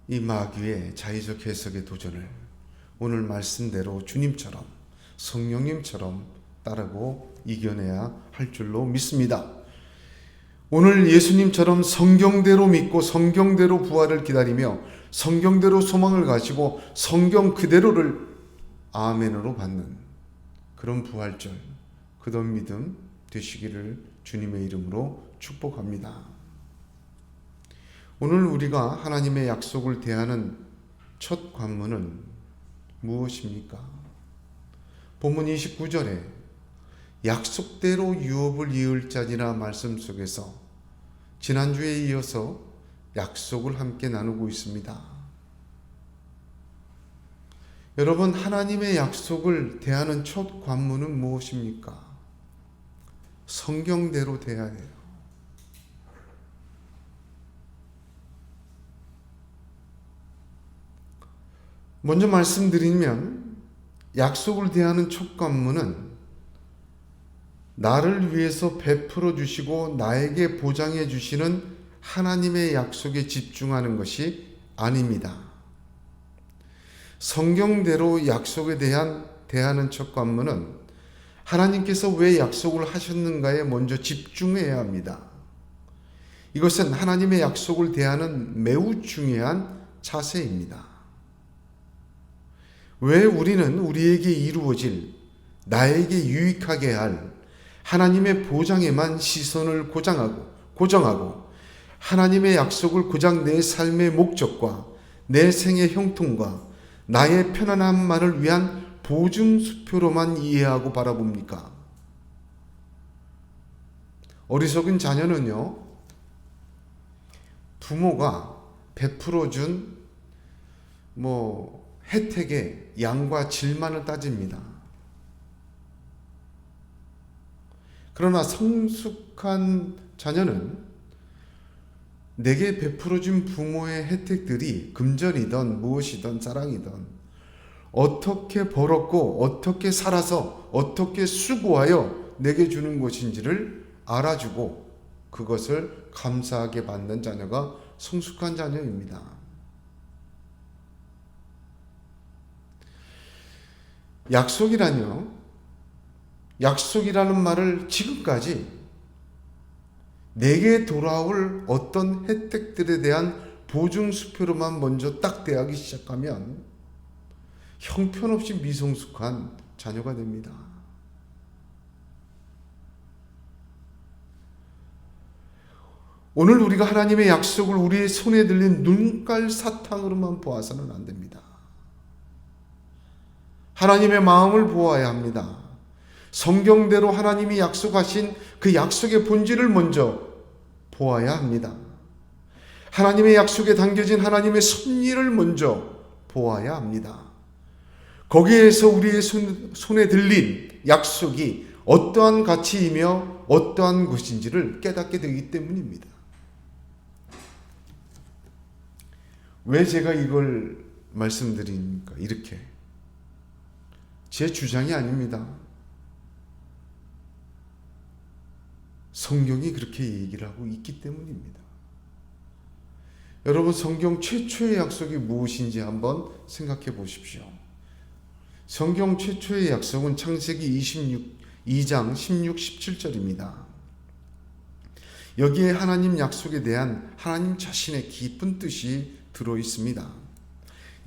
이 마귀의 자의적 해석의 도전을 오늘 말씀대로 주님처럼 성령님처럼 따르고 이겨내야 할 줄로 믿습니다. 오늘 예수님처럼 성경대로 믿고 성경대로 부활을 기다리며 성경대로 소망을 가지고 성경 그대로를 아멘으로 받는 그런 부활절, 그런 믿음 되시기를 주님의 이름으로 축복합니다. 오늘 우리가 하나님의 약속을 대하는 첫 관문은 무엇입니까? 본문 29절에 약속대로 유업을 이을 자니라 말씀 속에서 지난주에 이어서 약속을 함께 나누고 있습니다. 여러분, 하나님의 약속을 대하는 첫 관문은 무엇입니까? 성경대로 대해야 해요. 먼저 말씀드리면 약속을 대하는 첫 관문은 나를 위해서 베풀어 주시고 나에게 보장해 주시는 하나님의 약속에 집중하는 것이 아닙니다. 성경대로 약속에 대하는 첫 관문은 하나님께서 왜 약속을 하셨는가에 먼저 집중해야 합니다. 이것은 하나님의 약속을 대하는 매우 중요한 자세입니다. 왜 우리는 우리에게 이루어질 나에게 유익하게 할 하나님의 보장에만 시선을 고정하고 하나님의 약속을 고작 내 삶의 목적과 내 생의 형통과 나의 편안함만을 위한 보증수표로만 이해하고 바라봅니까? 어리석은 자녀는요, 부모가 베풀어준 혜택의 양과 질만을 따집니다. 그러나 성숙한 자녀는 내게 베풀어준 부모의 혜택들이 금전이든 무엇이든 사랑이든 어떻게 벌었고 어떻게 살아서 어떻게 수고하여 내게 주는 것인지를 알아주고 그것을 감사하게 받는 자녀가 성숙한 자녀입니다. 약속이라는 말을 지금까지 내게 돌아올 어떤 혜택들에 대한 보증수표로만 먼저 딱 대하기 시작하면 형편없이 미성숙한 자녀가 됩니다. 오늘 우리가 하나님의 약속을 우리의 손에 들린 눈깔 사탕으로만 보아서는 안 됩니다. 하나님의 마음을 보아야 합니다. 성경대로 하나님이 약속하신 그 약속의 본질을 먼저 보아야 합니다. 하나님의 약속에 담겨진 하나님의 섭리를 먼저 보아야 합니다. 거기에서 우리의 손에 들린 약속이 어떠한 가치이며 어떠한 것인지를 깨닫게 되기 때문입니다. 왜 제가 이걸 말씀드립니까? 이렇게 제 주장이 아닙니다. 성경이 그렇게 얘기를 하고 있기 때문입니다. 여러분, 성경 최초의 약속이 무엇인지 한번 생각해 보십시오. 성경 최초의 약속은 창세기 22장 16, 17절입니다. 여기에 하나님 약속에 대한 하나님 자신의 깊은 뜻이 들어 있습니다.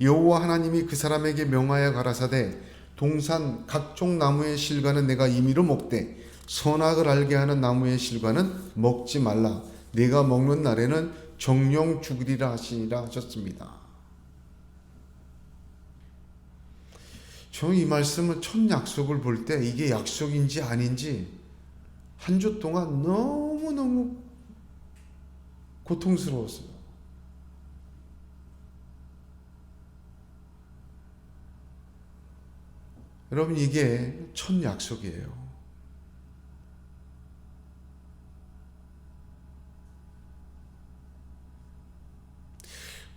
여호와 하나님이 그 사람에게 명하여 가라사대 동산 각종 나무의 실과는 내가 임의로 먹되 선악을 알게 하는 나무의 실과는 먹지 말라. 네가 먹는 날에는 정령 죽으리라 하시니라 하셨습니다. 저는 이 말씀은 첫 약속을 볼 때 이게 약속인지 아닌지 한 주 동안 너무너무 고통스러웠어요. 여러분, 이게 첫 약속이에요.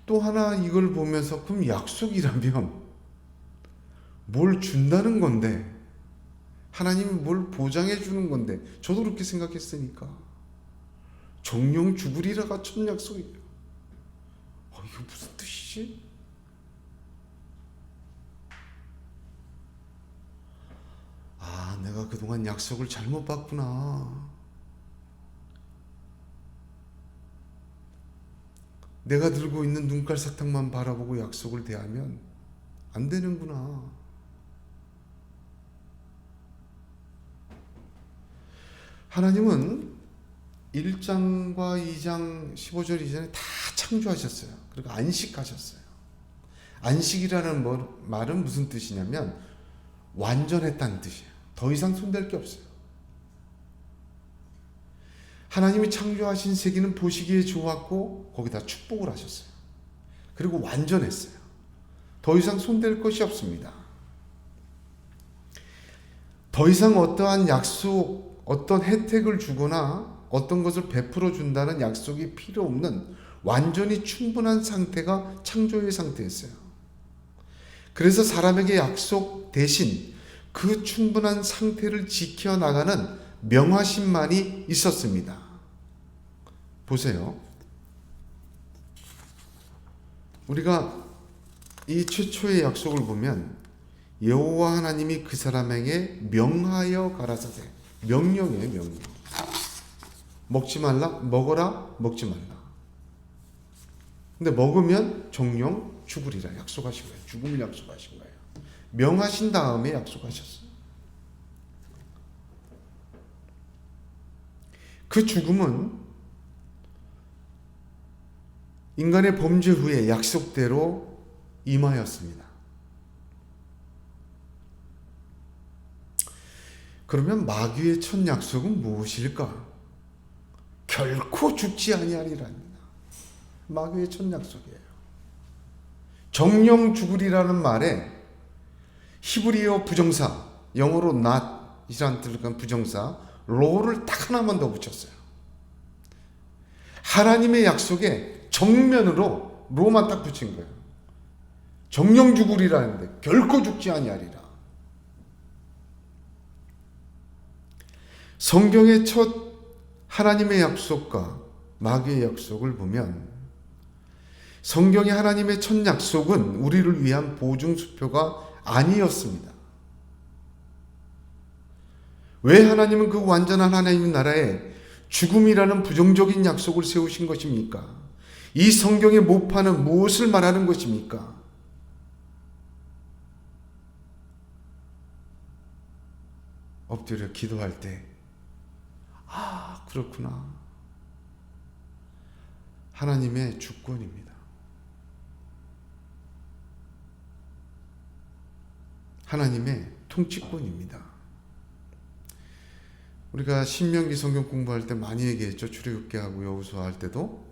또 하나 이걸 보면서 그럼 약속이라면 뭘 준다는 건데, 하나님이 뭘 보장해 주는 건데, 저도 그렇게 생각했으니까 정령 죽으리라가 첫 약속이에요. 이거 무슨 뜻이지? 내가 그동안 약속을 잘못 봤구나. 내가 들고 있는 눈깔 사탕만 바라보고 약속을 대하면 안 되는구나. 하나님은 1장과 2장 15절 이전에 다 창조하셨어요. 그리고 안식하셨어요. 안식이라는 말은 무슨 뜻이냐면 완전했다는 뜻이에요. 더 이상 손댈 게 없어요. 하나님이 창조하신 세계는 보시기에 좋았고 거기다 축복을 하셨어요. 그리고 완전했어요. 더 이상 손댈 것이 없습니다. 더 이상 어떠한 약속, 어떤 혜택을 주거나 어떤 것을 베풀어 준다는 약속이 필요 없는 완전히 충분한 상태가 창조의 상태였어요. 그래서 사람에게 약속 대신 그 충분한 상태를 지켜나가는 명하심만이 있었습니다. 보세요. 우리가 이 최초의 약속을 보면 여호와 하나님이 그 사람에게 명하여 가라사대, 명령이에요. 명령. 먹지 말라, 먹어라, 먹지 말라. 근데 먹으면 정령 죽으리라 약속하신 거예요. 죽음을 약속하신 거예요. 명하신 다음에 약속하셨어요. 그 죽음은 인간의 범죄 후에 약속대로 임하였습니다. 그러면 마귀의 첫 약속은 무엇일까? 결코 죽지 아니하리라입니다. 마귀의 첫 약속이에요. 정령 죽으리라는 말에 히브리어 부정사, 영어로 not이라는 뜻을 부정사 로를 딱 하나만 더 붙였어요. 하나님의 약속에 정면으로 로만 딱 붙인 거예요. 정령 죽으리라는데 결코 죽지 아니하리라. 성경의 첫 하나님의 약속과 마귀의 약속을 보면 성경의 하나님의 첫 약속은 우리를 위한 보증수표가 아니었습니다. 왜 하나님은 그 완전한 하나님 나라에 죽음이라는 부정적인 약속을 세우신 것입니까? 이 성경의 모파는 무엇을 말하는 것입니까? 엎드려 기도할 때, 그렇구나. 하나님의 주권입니다. 하나님의 통치권입니다. 우리가 신명기 성경 공부할 때 많이 얘기했죠. 출애굽기하고 여호수아 할 때도.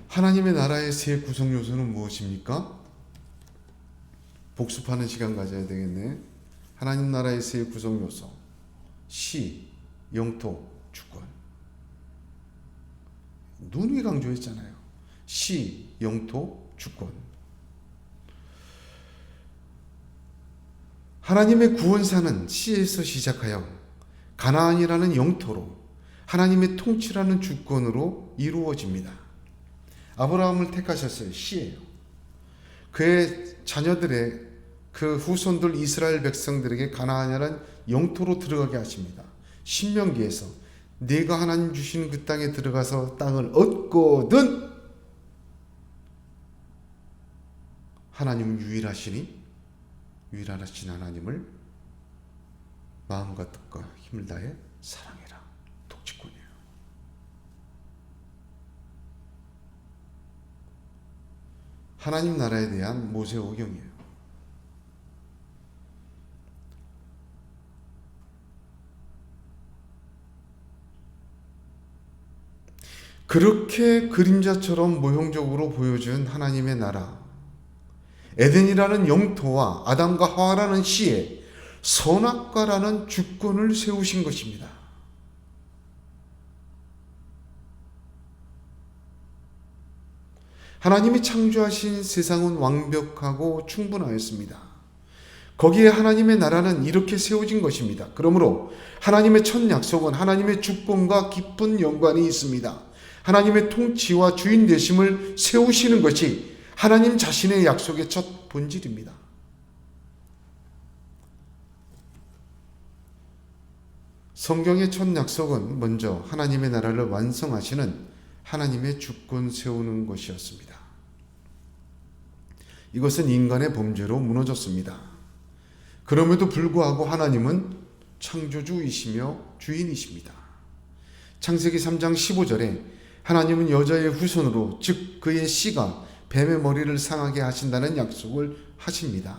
하나님의 나라의 세 구성 요소는 무엇입니까? 복습하는 시간 가져야 되겠네. 하나님 나라의 세 구성 요소. 시, 영토, 주권. 누누이 강조했잖아요. 시, 영토, 주권. 하나님의 구원사는 시에서 시작하여 가나안이라는 영토로 하나님의 통치라는 주권으로 이루어집니다. 아브라함을 택하셨어요. 시예요. 그의 자녀들의 그 후손들 이스라엘 백성들에게 가나안이라는 영토로 들어가게 하십니다. 신명기에서 네가 하나님 주신 그 땅에 들어가서 땅을 얻거든 하나님은 유일하신 하나님을 마음과 뜻과 힘을 다해 사랑해라. 독치권이에요. 하나님 나라에 대한 모세오경이에요. 그렇게 그림자처럼 모형적으로 보여준 하나님의 나라, 에덴이라는 영토와 아담과 하와라는 시에 선악과라는 주권을 세우신 것입니다. 하나님이 창조하신 세상은 완벽하고 충분하였습니다. 거기에 하나님의 나라는 이렇게 세워진 것입니다. 그러므로 하나님의 첫 약속은 하나님의 주권과 깊은 연관이 있습니다. 하나님의 통치와 주인 되심을 세우시는 것이 하나님 자신의 약속의 첫 본질입니다. 성경의 첫 약속은 먼저 하나님의 나라를 완성하시는 하나님의 주권 세우는 것이었습니다. 이것은 인간의 범죄로 무너졌습니다. 그럼에도 불구하고 하나님은 창조주이시며 주인이십니다. 창세기 3장 15절에 하나님은 여자의 후손으로, 즉 그의 씨가 뱀의 머리를 상하게 하신다는 약속을 하십니다.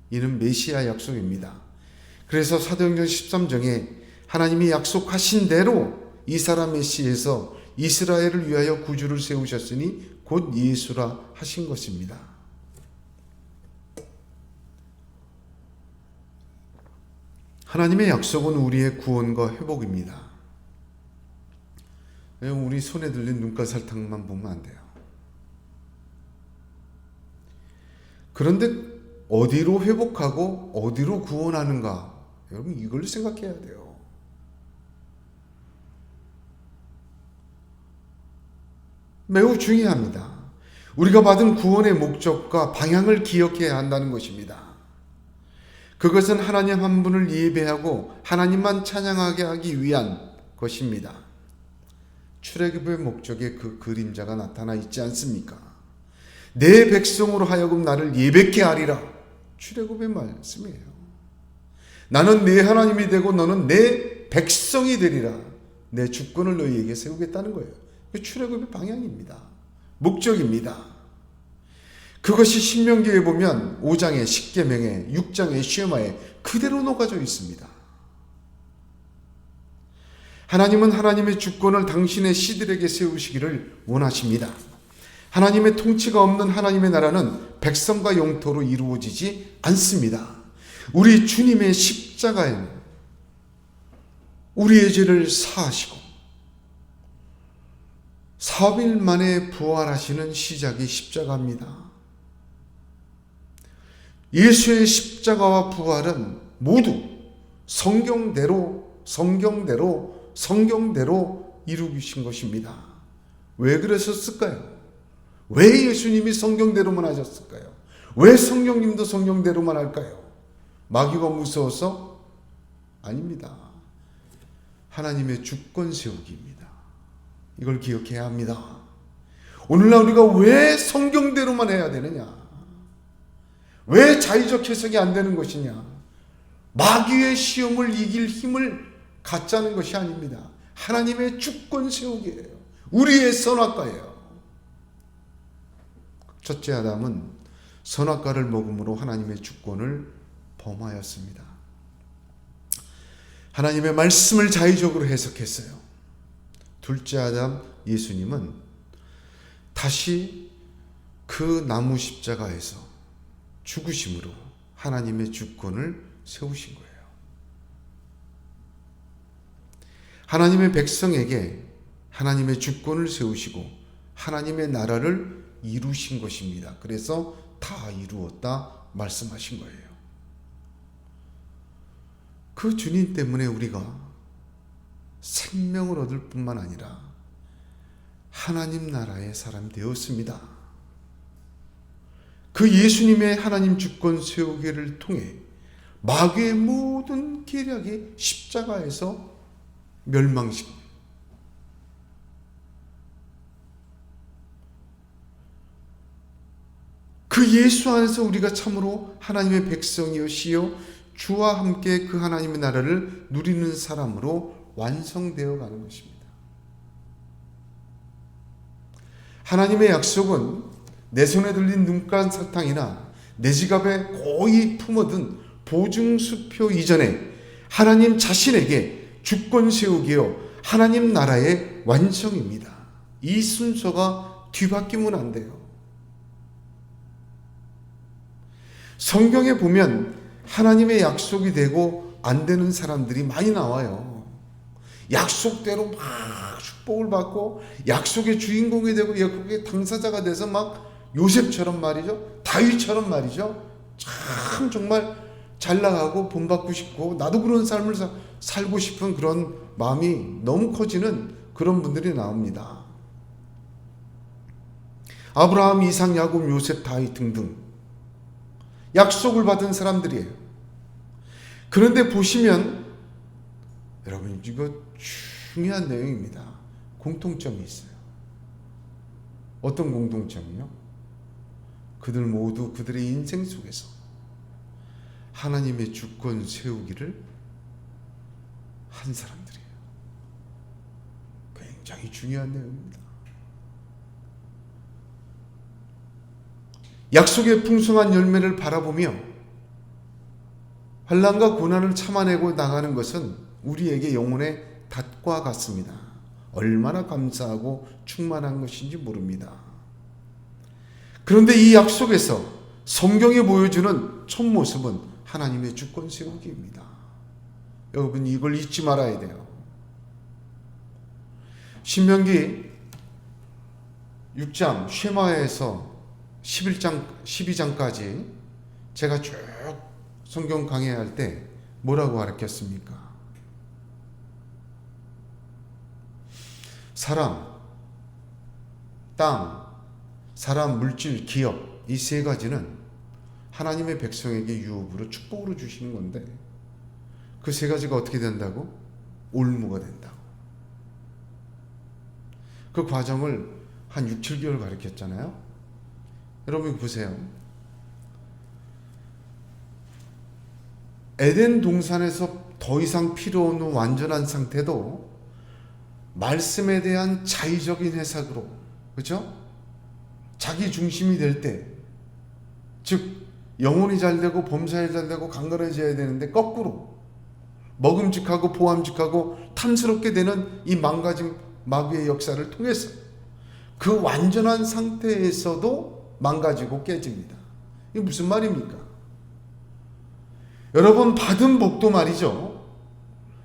이는 메시아 약속입니다. 그래서 사도행전 13장에 하나님이 약속하신 대로 이 사람의 씨에서 이스라엘을 위하여 구주를 세우셨으니 곧 예수라 하신 것입니다. 하나님의 약속은 우리의 구원과 회복입니다. 우리 손에 들린 눈가살탕만 보면 안 돼요. 그런데 어디로 회복하고 어디로 구원하는가? 여러분 이걸 생각해야 돼요. 매우 중요합니다. 우리가 받은 구원의 목적과 방향을 기억해야 한다는 것입니다. 그것은 하나님 한 분을 예배하고 하나님만 찬양하게 하기 위한 것입니다. 출애굽의 목적에 그 그림자가 나타나 있지 않습니까? 내 백성으로 하여금 나를 예배케 하리라. 출애굽의 말씀이에요. 나는 네 하나님이 되고 너는 내 백성이 되리라. 내 주권을 너희에게 세우겠다는 거예요. 출애굽의 방향입니다. 목적입니다. 그것이 신명기에 보면 5장의 십계명에 6장의 쉐마에 그대로 녹아져 있습니다. 하나님은 하나님의 주권을 당신의 씨들에게 세우시기를 원하십니다. 하나님의 통치가 없는 하나님의 나라는 백성과 영토로 이루어지지 않습니다. 우리 주님의 십자가에는 우리의 죄를 사하시고 4일 만에 부활하시는 시작이 십자가입니다. 예수의 십자가와 부활은 모두 성경대로 이루신 것입니다. 왜 그러셨을까요? 왜 예수님이 성경대로만 하셨을까요? 왜 성령님도 성경대로만 할까요? 마귀가 무서워서? 아닙니다. 하나님의 주권 세우기입니다. 이걸 기억해야 합니다. 오늘날 우리가 왜 성경대로만 해야 되느냐? 왜 자의적 해석이 안 되는 것이냐? 마귀의 시험을 이길 힘을 갖자는 것이 아닙니다. 하나님의 주권 세우기예요. 우리의 선악과예요. 첫째 아담은 선악과를 먹음으로 하나님의 주권을 범하였습니다. 하나님의 말씀을 자의적으로 해석했어요. 둘째 아담 예수님은 다시 그 나무 십자가에서 죽으심으로 하나님의 주권을 세우신 거예요. 하나님의 백성에게 하나님의 주권을 세우시고 하나님의 나라를 이루신 것입니다. 그래서 다 이루었다 말씀하신 거예요. 그 주님 때문에 우리가 생명을 얻을 뿐만 아니라 하나님 나라의 사람이 되었습니다. 그 예수님의 하나님 주권 세우기를 통해 마귀의 모든 계략이 십자가에서 멸망시킵니다. 그 예수 안에서 우리가 참으로 하나님의 백성이시여 주와 함께 그 하나님의 나라를 누리는 사람으로 완성되어 가는 것입니다. 하나님의 약속은 내 손에 들린 눈간 사탕이나 내 지갑에 고이 품어둔 보증수표 이전에 하나님 자신에게 주권 세우기요 하나님 나라의 완성입니다. 이 순서가 뒤바뀌면 안 돼요. 성경에 보면 하나님의 약속이 되고 안 되는 사람들이 많이 나와요. 약속대로 막 축복을 받고 약속의 주인공이 되고 약속의 당사자가 돼서 막 요셉처럼 말이죠. 다윗처럼 말이죠. 참 정말 잘 나가고 본받고 싶고 나도 그런 삶을 살고 싶은 그런 마음이 너무 커지는 그런 분들이 나옵니다. 아브라함, 이삭, 야곱, 요셉, 다윗 등등 약속을 받은 사람들이에요. 그런데 보시면 여러분 이거 중요한 내용입니다. 공통점이 있어요. 어떤 공통점이요? 그들 모두 그들의 인생 속에서 하나님의 주권 세우기를 한 사람들이에요. 굉장히 중요한 내용입니다. 약속의 풍성한 열매를 바라보며 환난과 고난을 참아내고 나가는 것은 우리에게 영혼의 닷과 같습니다. 얼마나 감사하고 충만한 것인지 모릅니다. 그런데 이 약속에서 성경이 보여주는 첫 모습은 하나님의 주권 세우기입니다. 여러분 이걸 잊지 말아야 돼요. 신명기 6장 쉐마에서 12장까지 제가 쭉 성경 강해할 때 뭐라고 가르쳤습니까? 사람, 땅, 사람, 물질, 기업 이 세 가지는 하나님의 백성에게 유업으로 축복으로 주시는 건데 그 세 가지가 어떻게 된다고? 올무가 된다고. 그 과정을 한 6, 7개월 가르쳤잖아요. 여러분 보세요. 에덴 동산에서 더 이상 필요 없는 완전한 상태도 말씀에 대한 자의적인 해석으로, 그렇죠? 자기 중심이 될 때, 즉 영혼이 잘 되고 범사에 잘 되고 강건해져야 되는데 거꾸로 먹음직하고 보암직하고 탐스럽게 되는 이 망가진 마귀의 역사를 통해서 그 완전한 상태에서도 망가지고 깨집니다. 이게 무슨 말입니까? 여러분 받은 복도 말이죠.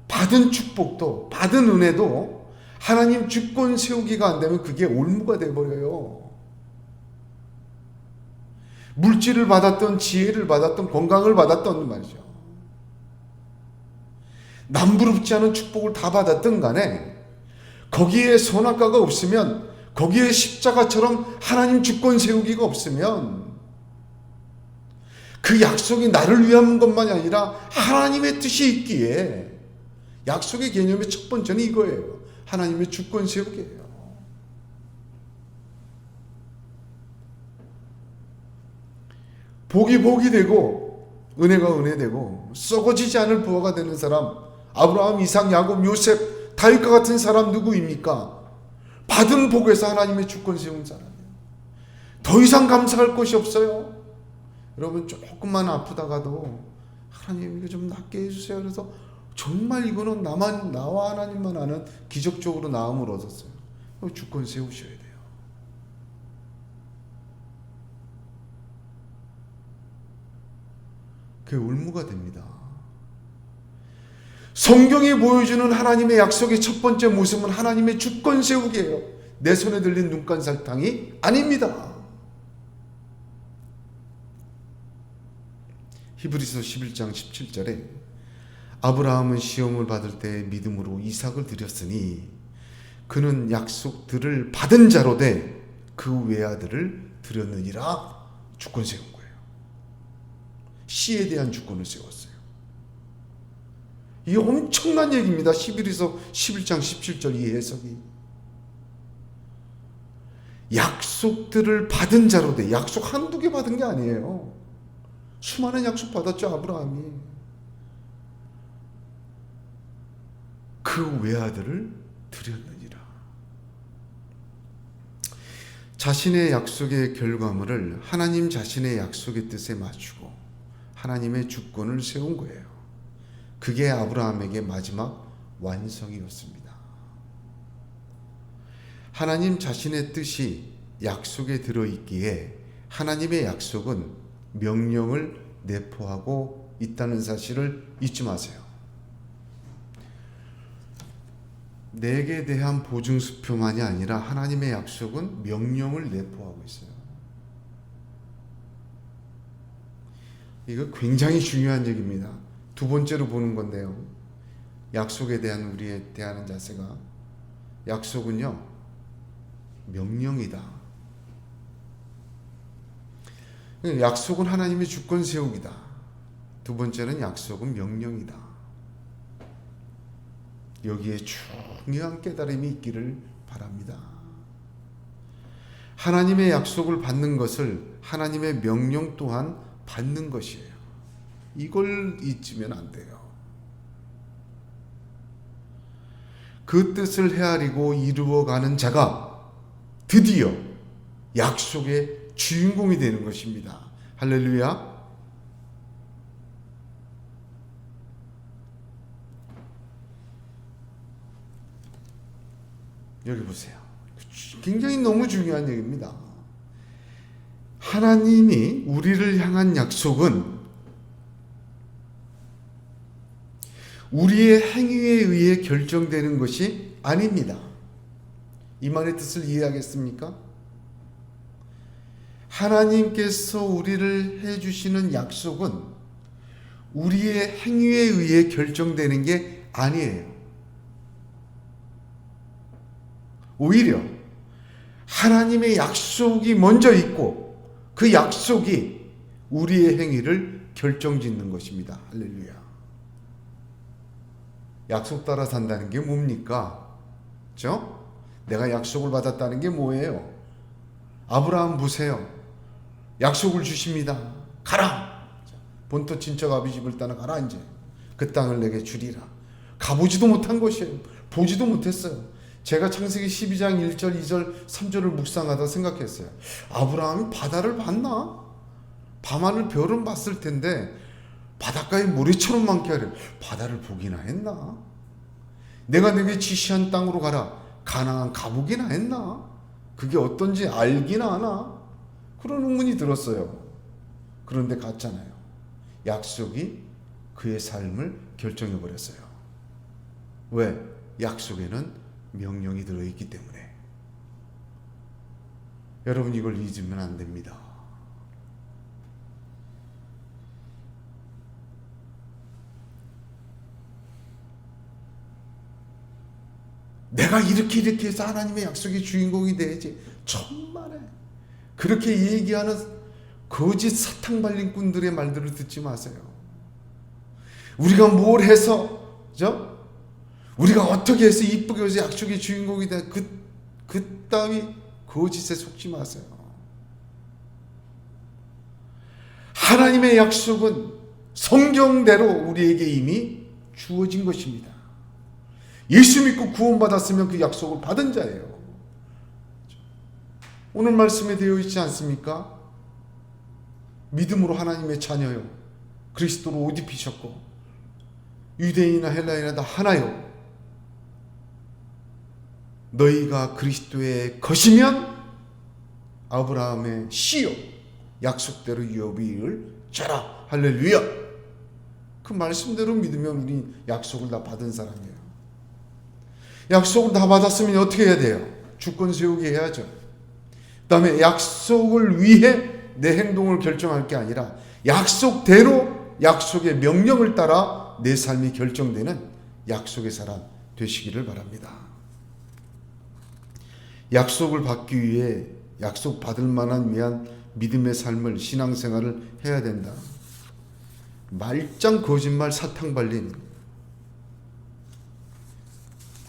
받은 축복도 받은 은혜도 하나님 주권 세우기가 안 되면 그게 올무가 돼버려요. 물질을 받았던, 지혜를 받았던, 건강을 받았던 말이죠. 남부럽지 않은 축복을 다 받았던 간에 거기에 선악과가 없으면, 거기에 십자가처럼 하나님 주권 세우기가 없으면 그 약속이 나를 위한 것만이 아니라 하나님의 뜻이 있기에, 약속의 개념의 첫 번째는 이거예요. 하나님의 주권 세우기예요. 복이 복이 되고 은혜가 은혜 되고 썩어지지 않을 부하가 되는 사람, 아브라함, 이삭, 야곱, 요셉, 다윗과 같은 사람 누구입니까? 받은 복에서 하나님의 주권 세운 사람이에요. 더 이상 감사할 것이 없어요. 여러분, 조금만 아프다가도 하나님 이거 좀 낫게 해주세요. 그래서 정말 이거는 나와 하나님만 아는 기적적으로 나음을 얻었어요. 주권 세우셔야 돼요. 그게 올무가 됩니다. 성경이 보여주는 하나님의 약속의 첫 번째 모습은 하나님의 주권 세우기예요. 내 손에 들린 눈간 설탕이 아닙니다. 히브리서 11장 17절에 아브라함은 시험을 받을 때 믿음으로 이삭을 드렸으니 그는 약속들을 받은 자로 돼 그 외아들을 드렸느니라. 주권 세운 거예요. 씨에 대한 주권을 세웠어요. 이게 엄청난 얘기입니다. 히브리서 11장 17절 이 해석이. 약속들을 받은 자로 돼. 약속 한두 개 받은 게 아니에요. 수많은 약속 받았죠, 아브라함이. 그 외아들을 드렸느니라. 자신의 약속의 결과물을 하나님 자신의 약속의 뜻에 맞추고 하나님의 주권을 세운 거예요. 그게 아브라함에게 마지막 완성이었습니다. 하나님 자신의 뜻이 약속에 들어있기에 하나님의 약속은 명령을 내포하고 있다는 사실을 잊지 마세요. 내게 대한 보증수표만이 아니라 하나님의 약속은 명령을 내포하고 있어요. 이거 굉장히 중요한 얘기입니다. 두 번째로 보는 건데요. 약속에 대한 우리의 대하는 자세가, 약속은요, 명령이다. 약속은 하나님의 주권 세우기다. 두 번째는 약속은 명령이다. 여기에 중요한 깨달음이 있기를 바랍니다. 하나님의 약속을 받는 것을 하나님의 명령 또한 받는 것이에요. 이걸 잊으면 안 돼요. 그 뜻을 헤아리고 이루어가는 자가 드디어 약속의 주인공이 되는 것입니다. 할렐루야. 여기 보세요. 굉장히 너무 중요한 얘기입니다. 하나님이 우리를 향한 약속은 우리의 행위에 의해 결정되는 것이 아닙니다. 이 말의 뜻을 이해하겠습니까? 하나님께서 우리를 해주시는 약속은 우리의 행위에 의해 결정되는 게 아니에요. 오히려 하나님의 약속이 먼저 있고 그 약속이 우리의 행위를 결정짓는 것입니다. 할렐루야. 약속 따라 산다는 게 뭡니까? 그렇죠? 내가 약속을 받았다는 게 뭐예요? 아브라함 보세요. 약속을 주십니다. 가라. 본토 친척 아비 집을 떠나 가라. 이제 그 땅을 내게 주리라. 가보지도 못한 것이에요. 보지도 못했어요. 제가 창세기 12장 1절, 2절, 3절을 묵상하다 생각했어요. 아브라함이 바다를 봤나? 밤하늘 별은 봤을 텐데 바닷가에 모래처럼 많게 하래. 바다를 보기나 했나? 내가 내게 지시한 땅으로 가라. 가나안 가보기나 했나? 그게 어떤지 알기나 하나? 그런 의문이 들었어요. 그런데 갔잖아요. 약속이 그의 삶을 결정해버렸어요. 왜? 약속에는 명령이 들어있기 때문에 여러분 이걸 잊으면 안 됩니다. 내가 이렇게 해서 하나님의 약속의 주인공이 돼야지. 천만에 그렇게 얘기하는 거짓 사탕 발린 꾼들의 말들을 듣지 마세요. 우리가 뭘 해서, 그죠? 우리가 어떻게 해서 이쁘게 해서 약속의 주인공이 돼. 그 따위 거짓에 속지 마세요. 하나님의 약속은 성경대로 우리에게 이미 주어진 것입니다. 예수 믿고 구원받았으면 그 약속을 받은 자예요. 오늘 말씀에 되어 있지 않습니까? 믿음으로 하나님의 자녀요, 그리스도로 옷 입히셨고 유대인이나 헬라인이나 다 하나요, 너희가 그리스도의 것이면 아브라함의 씨요 약속대로 유업을 줘라. 할렐루야. 그 말씀대로 믿으면 우리 약속을 다 받은 사람이에요. 약속을 다 받았으면 어떻게 해야 돼요? 주권 세우기 해야죠. 그 다음에 약속을 위해 내 행동을 결정할 게 아니라 약속대로 약속의 명령을 따라 내 삶이 결정되는 약속의 사람 되시기를 바랍니다. 약속을 받기 위해 약속 받을 만한 위한 믿음의 삶을, 신앙생활을 해야 된다. 말짱 거짓말 사탕 발린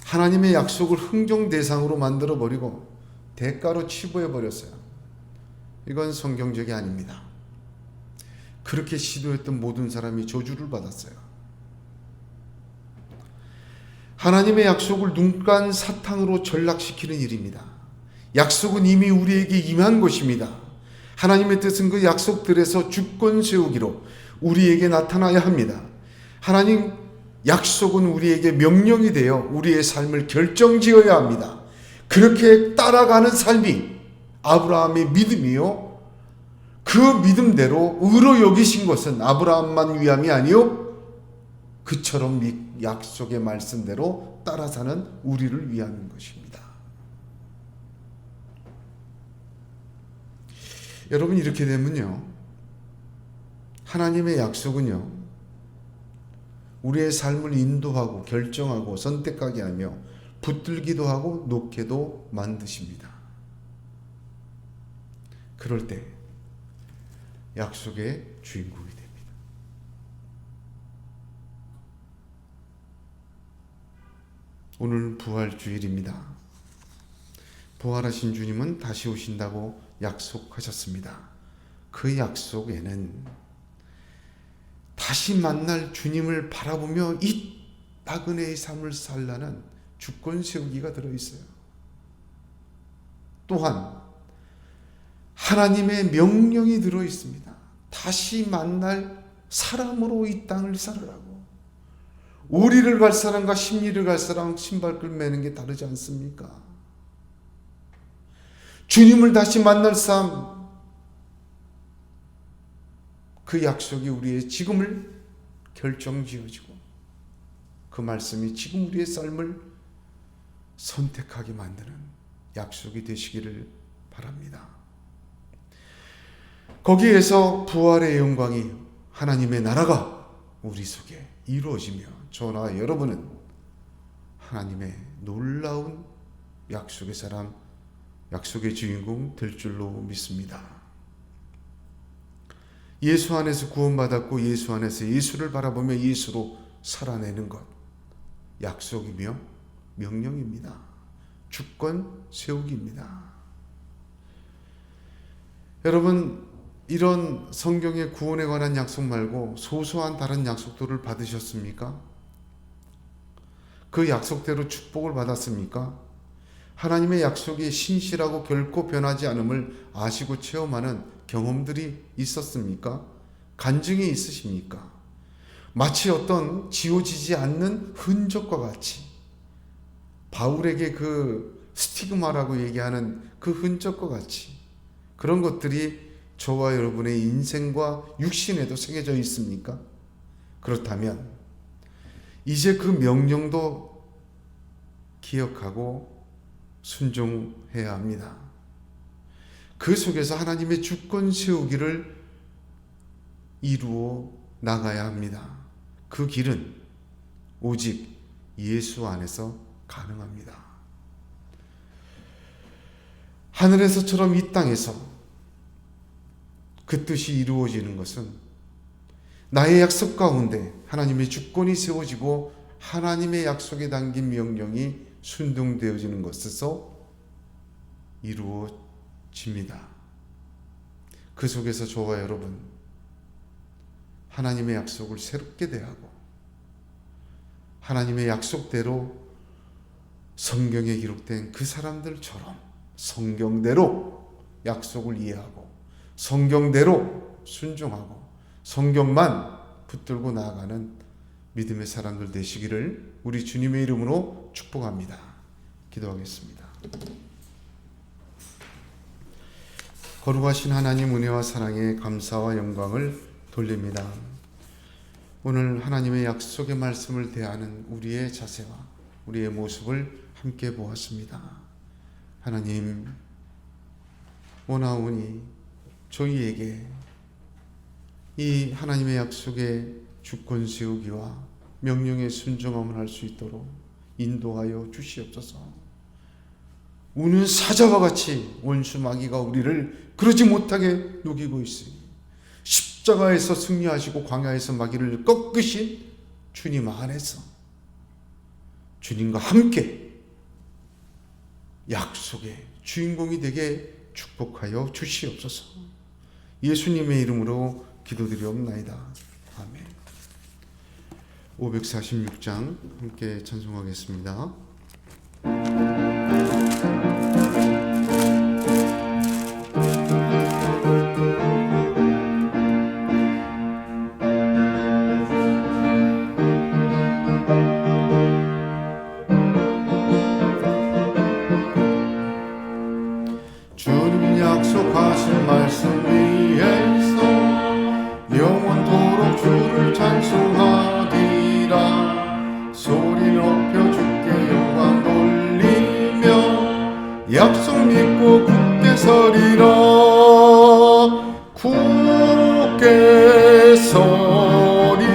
하나님의 약속을 흥정 대상으로 만들어버리고 대가로 치부해버렸어요. 이건 성경적이 아닙니다. 그렇게 시도했던 모든 사람이 저주를 받았어요. 하나님의 약속을 눈간 사탕으로 전락시키는 일입니다. 약속은 이미 우리에게 임한 것입니다. 하나님의 뜻은 그 약속들에서 주권 세우기로 우리에게 나타나야 합니다. 하나님 약속은 우리에게 명령이 되어 우리의 삶을 결정지어야 합니다. 그렇게 따라가는 삶이 아브라함의 믿음이요, 그 믿음대로 의로 여기신 것은 아브라함만 위함이 아니요 그처럼 약속의 말씀대로 따라 사는 우리를 위한 것입니다. 여러분, 이렇게 되면요, 하나님의 약속은요 우리의 삶을 인도하고 결정하고 선택하게 하며 붙들기도 하고 놓게도 만드십니다. 그럴 때 약속의 주인공이 됩니다. 오늘 부활주일입니다. 부활하신 주님은 다시 오신다고 약속하셨습니다. 그 약속에는 다시 만날 주님을 바라보며 이 나그네의 삶을 살라는 주권 세우기가 들어있어요. 또한 하나님의 명령이 들어있습니다. 다시 만날 사람으로 이 땅을 살으라고. 오리를 갈 사람과 십리를 갈 사람 신발끈 매는 게 다르지 않습니까? 주님을 다시 만날 삶, 그 약속이 우리의 지금을 결정지어지고 그 말씀이 지금 우리의 삶을 선택하게 만드는 약속이 되시기를 바랍니다. 거기에서 부활의 영광이, 하나님의 나라가 우리 속에 이루어지며 저나 여러분은 하나님의 놀라운 약속의 사람, 약속의 주인공 될 줄로 믿습니다. 예수 안에서 구원받았고 예수 안에서 예수를 바라보며 예수로 살아내는 것, 약속이며 명령입니다. 주권 세우기입니다. 여러분, 이런 성경의 구원에 관한 약속 말고 소소한 다른 약속들을 받으셨습니까? 그 약속대로 축복을 받았습니까? 하나님의 약속이 신실하고 결코 변하지 않음을 아시고 체험하는 경험들이 있었습니까? 간증이 있으십니까? 마치 어떤 지워지지 않는 흔적과 같이 바울에게 그 스티그마라고 얘기하는 그 흔적과 같이 그런 것들이 저와 여러분의 인생과 육신에도 새겨져 있습니까? 그렇다면 이제 그 명령도 기억하고 순종해야 합니다. 그 속에서 하나님의 주권 세우기를 이루어 나가야 합니다. 그 길은 오직 예수 안에서 가능합니다. 하늘에서처럼 이 땅에서 그 뜻이 이루어지는 것은 나의 약속 가운데 하나님의 주권이 세워지고 하나님의 약속에 담긴 명령이 순종되어지는 것에서 이루어집니다. 그 속에서 저와 여러분 하나님의 약속을 새롭게 대하고 하나님의 약속대로 성경에 기록된 그 사람들처럼 성경대로 약속을 이해하고 성경대로 순종하고 성경만 붙들고 나아가는 믿음의 사람들 되시기를 우리 주님의 이름으로 축복합니다. 기도하겠습니다. 거룩하신 하나님 은혜와 사랑에 감사와 영광을 돌립니다. 오늘 하나님의 약속의 말씀을 대하는 우리의 자세와 우리의 모습을 함께 보았습니다. 하나님, 원하오니 저희에게 이 하나님의 약속의 주권 세우기와 명령의 순종함을 할 수 있도록 인도하여 주시옵소서. 우는 사자와 같이 원수 마귀가 우리를 그러지 못하게 녹이고 있으니 십자가에서 승리하시고 광야에서 마귀를 꺾으신 주님 안에서 주님과 함께 약속의 주인공이 되게 축복하여 주시옵소서. 예수님의 이름으로 기도드리옵나이다. 아멘. 546장 함께 찬송하겠습니다. 주님 약속하신 말씀 위에서 영원토록 주를 찬송하리라. 소리 높여 주께 영광 돌리며 약속 믿고 굳게 서리라. 굳게 서리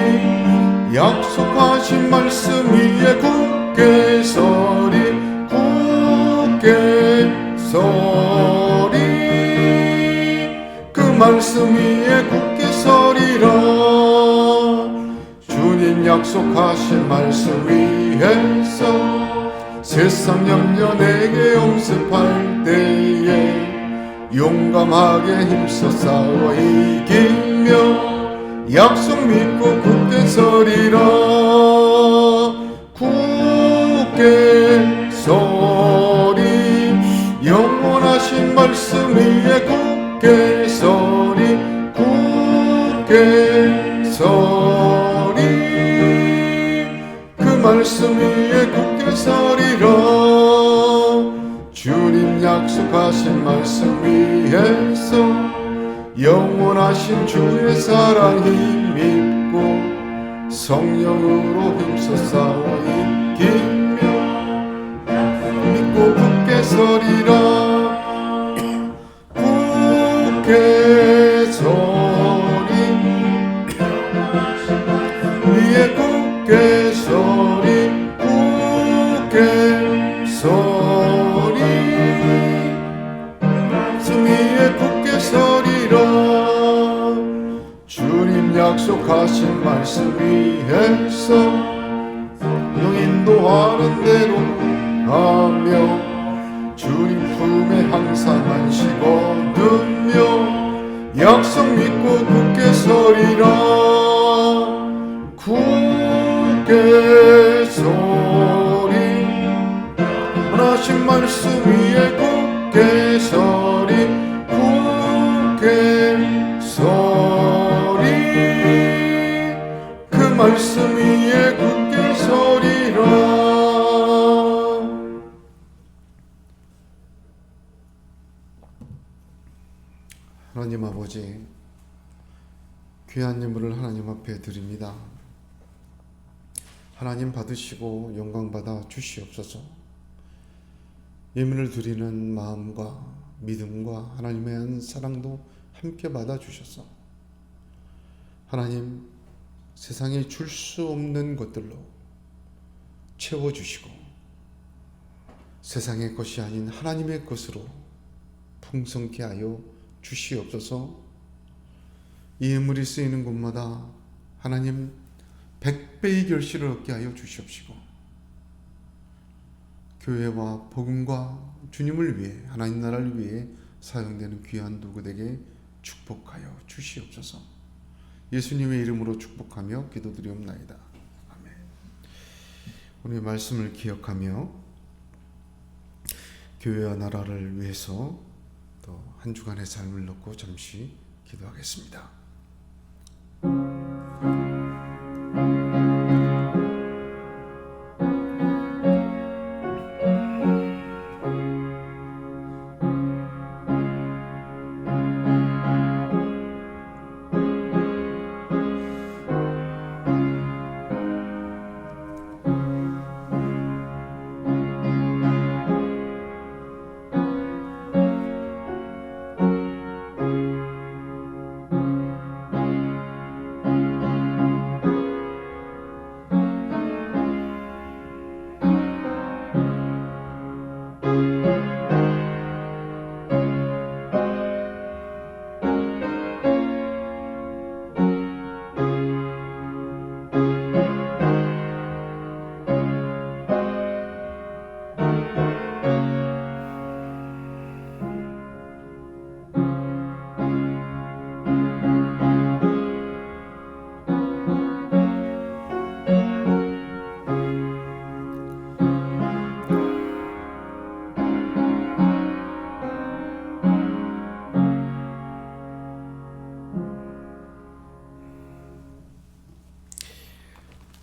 약속하신 말씀 위에 굳게 서리 굳게 서리 그 말씀 위에 굳게 서리라. 주님 약속하신 말씀 위에서 세상 염려 내게 용습할 때에 용감하게 힘써 싸워 이기며 약속 믿고 굳게 서리라. 굳게 서리 영원하신 말씀 위에 굳게 서리 굳게 서리 그 말씀 위에 굳게 서리라. 주님 약속하신 말씀 위에서 영원하신 주의 사랑 힘입고 성령으로 힘써 싸워 이기며 믿고 굳게 서리라. 굳게 서리 위에 굳게 서리 굳게 서리 말씀 위에 굳게 서리라. 주님 약속하신 말씀 위에서 인도하는 대로 하며 주님 품에 항상 안식 얻으며 약속 믿고 굳게 서리라. 굳게 서리 하나님 말씀 위에 굳게 서리 굳게 서리 그 말씀 위에 굳게 서리라. 하나님 아버지, 귀한 예물을 하나님 앞에 드립니다. 하나님 받으시고 영광 받아 주시옵소서. 예물을 드리는 마음과 믿음과 하나님의 한 사랑도 함께 받아주셔서 하나님 세상에 줄 수 없는 것들로 채워주시고 세상의 것이 아닌 하나님의 것으로 풍성케 하여 주시옵소서. 이 예물이 쓰이는 곳마다 하나님 100배의 결실을 얻게 하여 주시옵시고 교회와 복음과 주님을 위해 하나님 나라를 위해 사용되는 귀한 도구들에게 축복하여 주시옵소서. 예수님의 이름으로 축복하며 기도드리옵나이다. 아멘. 오늘 말씀을 기억하며 교회와 나라를 위해서 또 한 주간의 삶을 놓고 잠시 기도하겠습니다.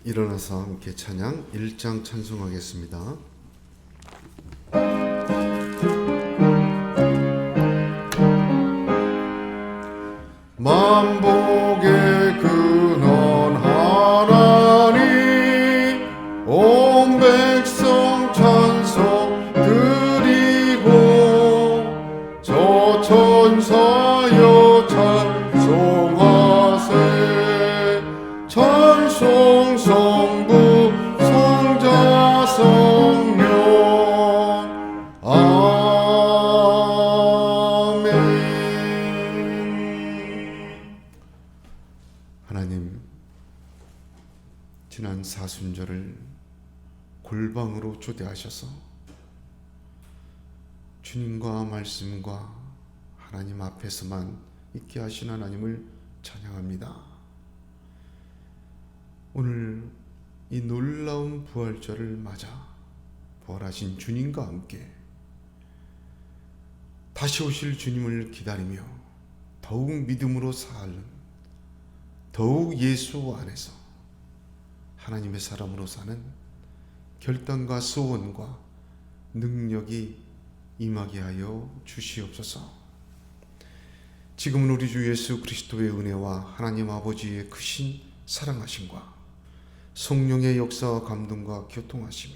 일어나서 함께 찬양 1장 찬송하겠습니다. 만복의 근원 하나님 온 백성 찬송 드리고 저 천사여 찬송하세 찬송 성부 성자 성령 아멘. 하나님, 지난 사순절을 골방으로 초대하셔서 주님과 말씀과 하나님 앞에서만 있게 하신 하나님을 찬양합니다. 오늘 이 놀라운 부활절을 맞아 부활하신 주님과 함께 다시 오실 주님을 기다리며 더욱 믿음으로 사는, 더욱 예수 안에서 하나님의 사람으로 사는 결단과 소원과 능력이 임하게 하여 주시옵소서. 지금은 우리 주 예수 그리스도의 은혜와 하나님 아버지의 크신 사랑하심과 성령의 역사와 감동과 교통하심이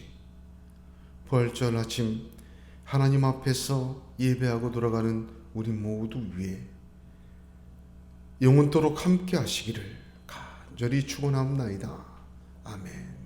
부활절 아침 하나님 앞에서 예배하고 돌아가는 우리 모두 위에 영원토록 함께 하시기를 간절히 축원합나이다. 아멘.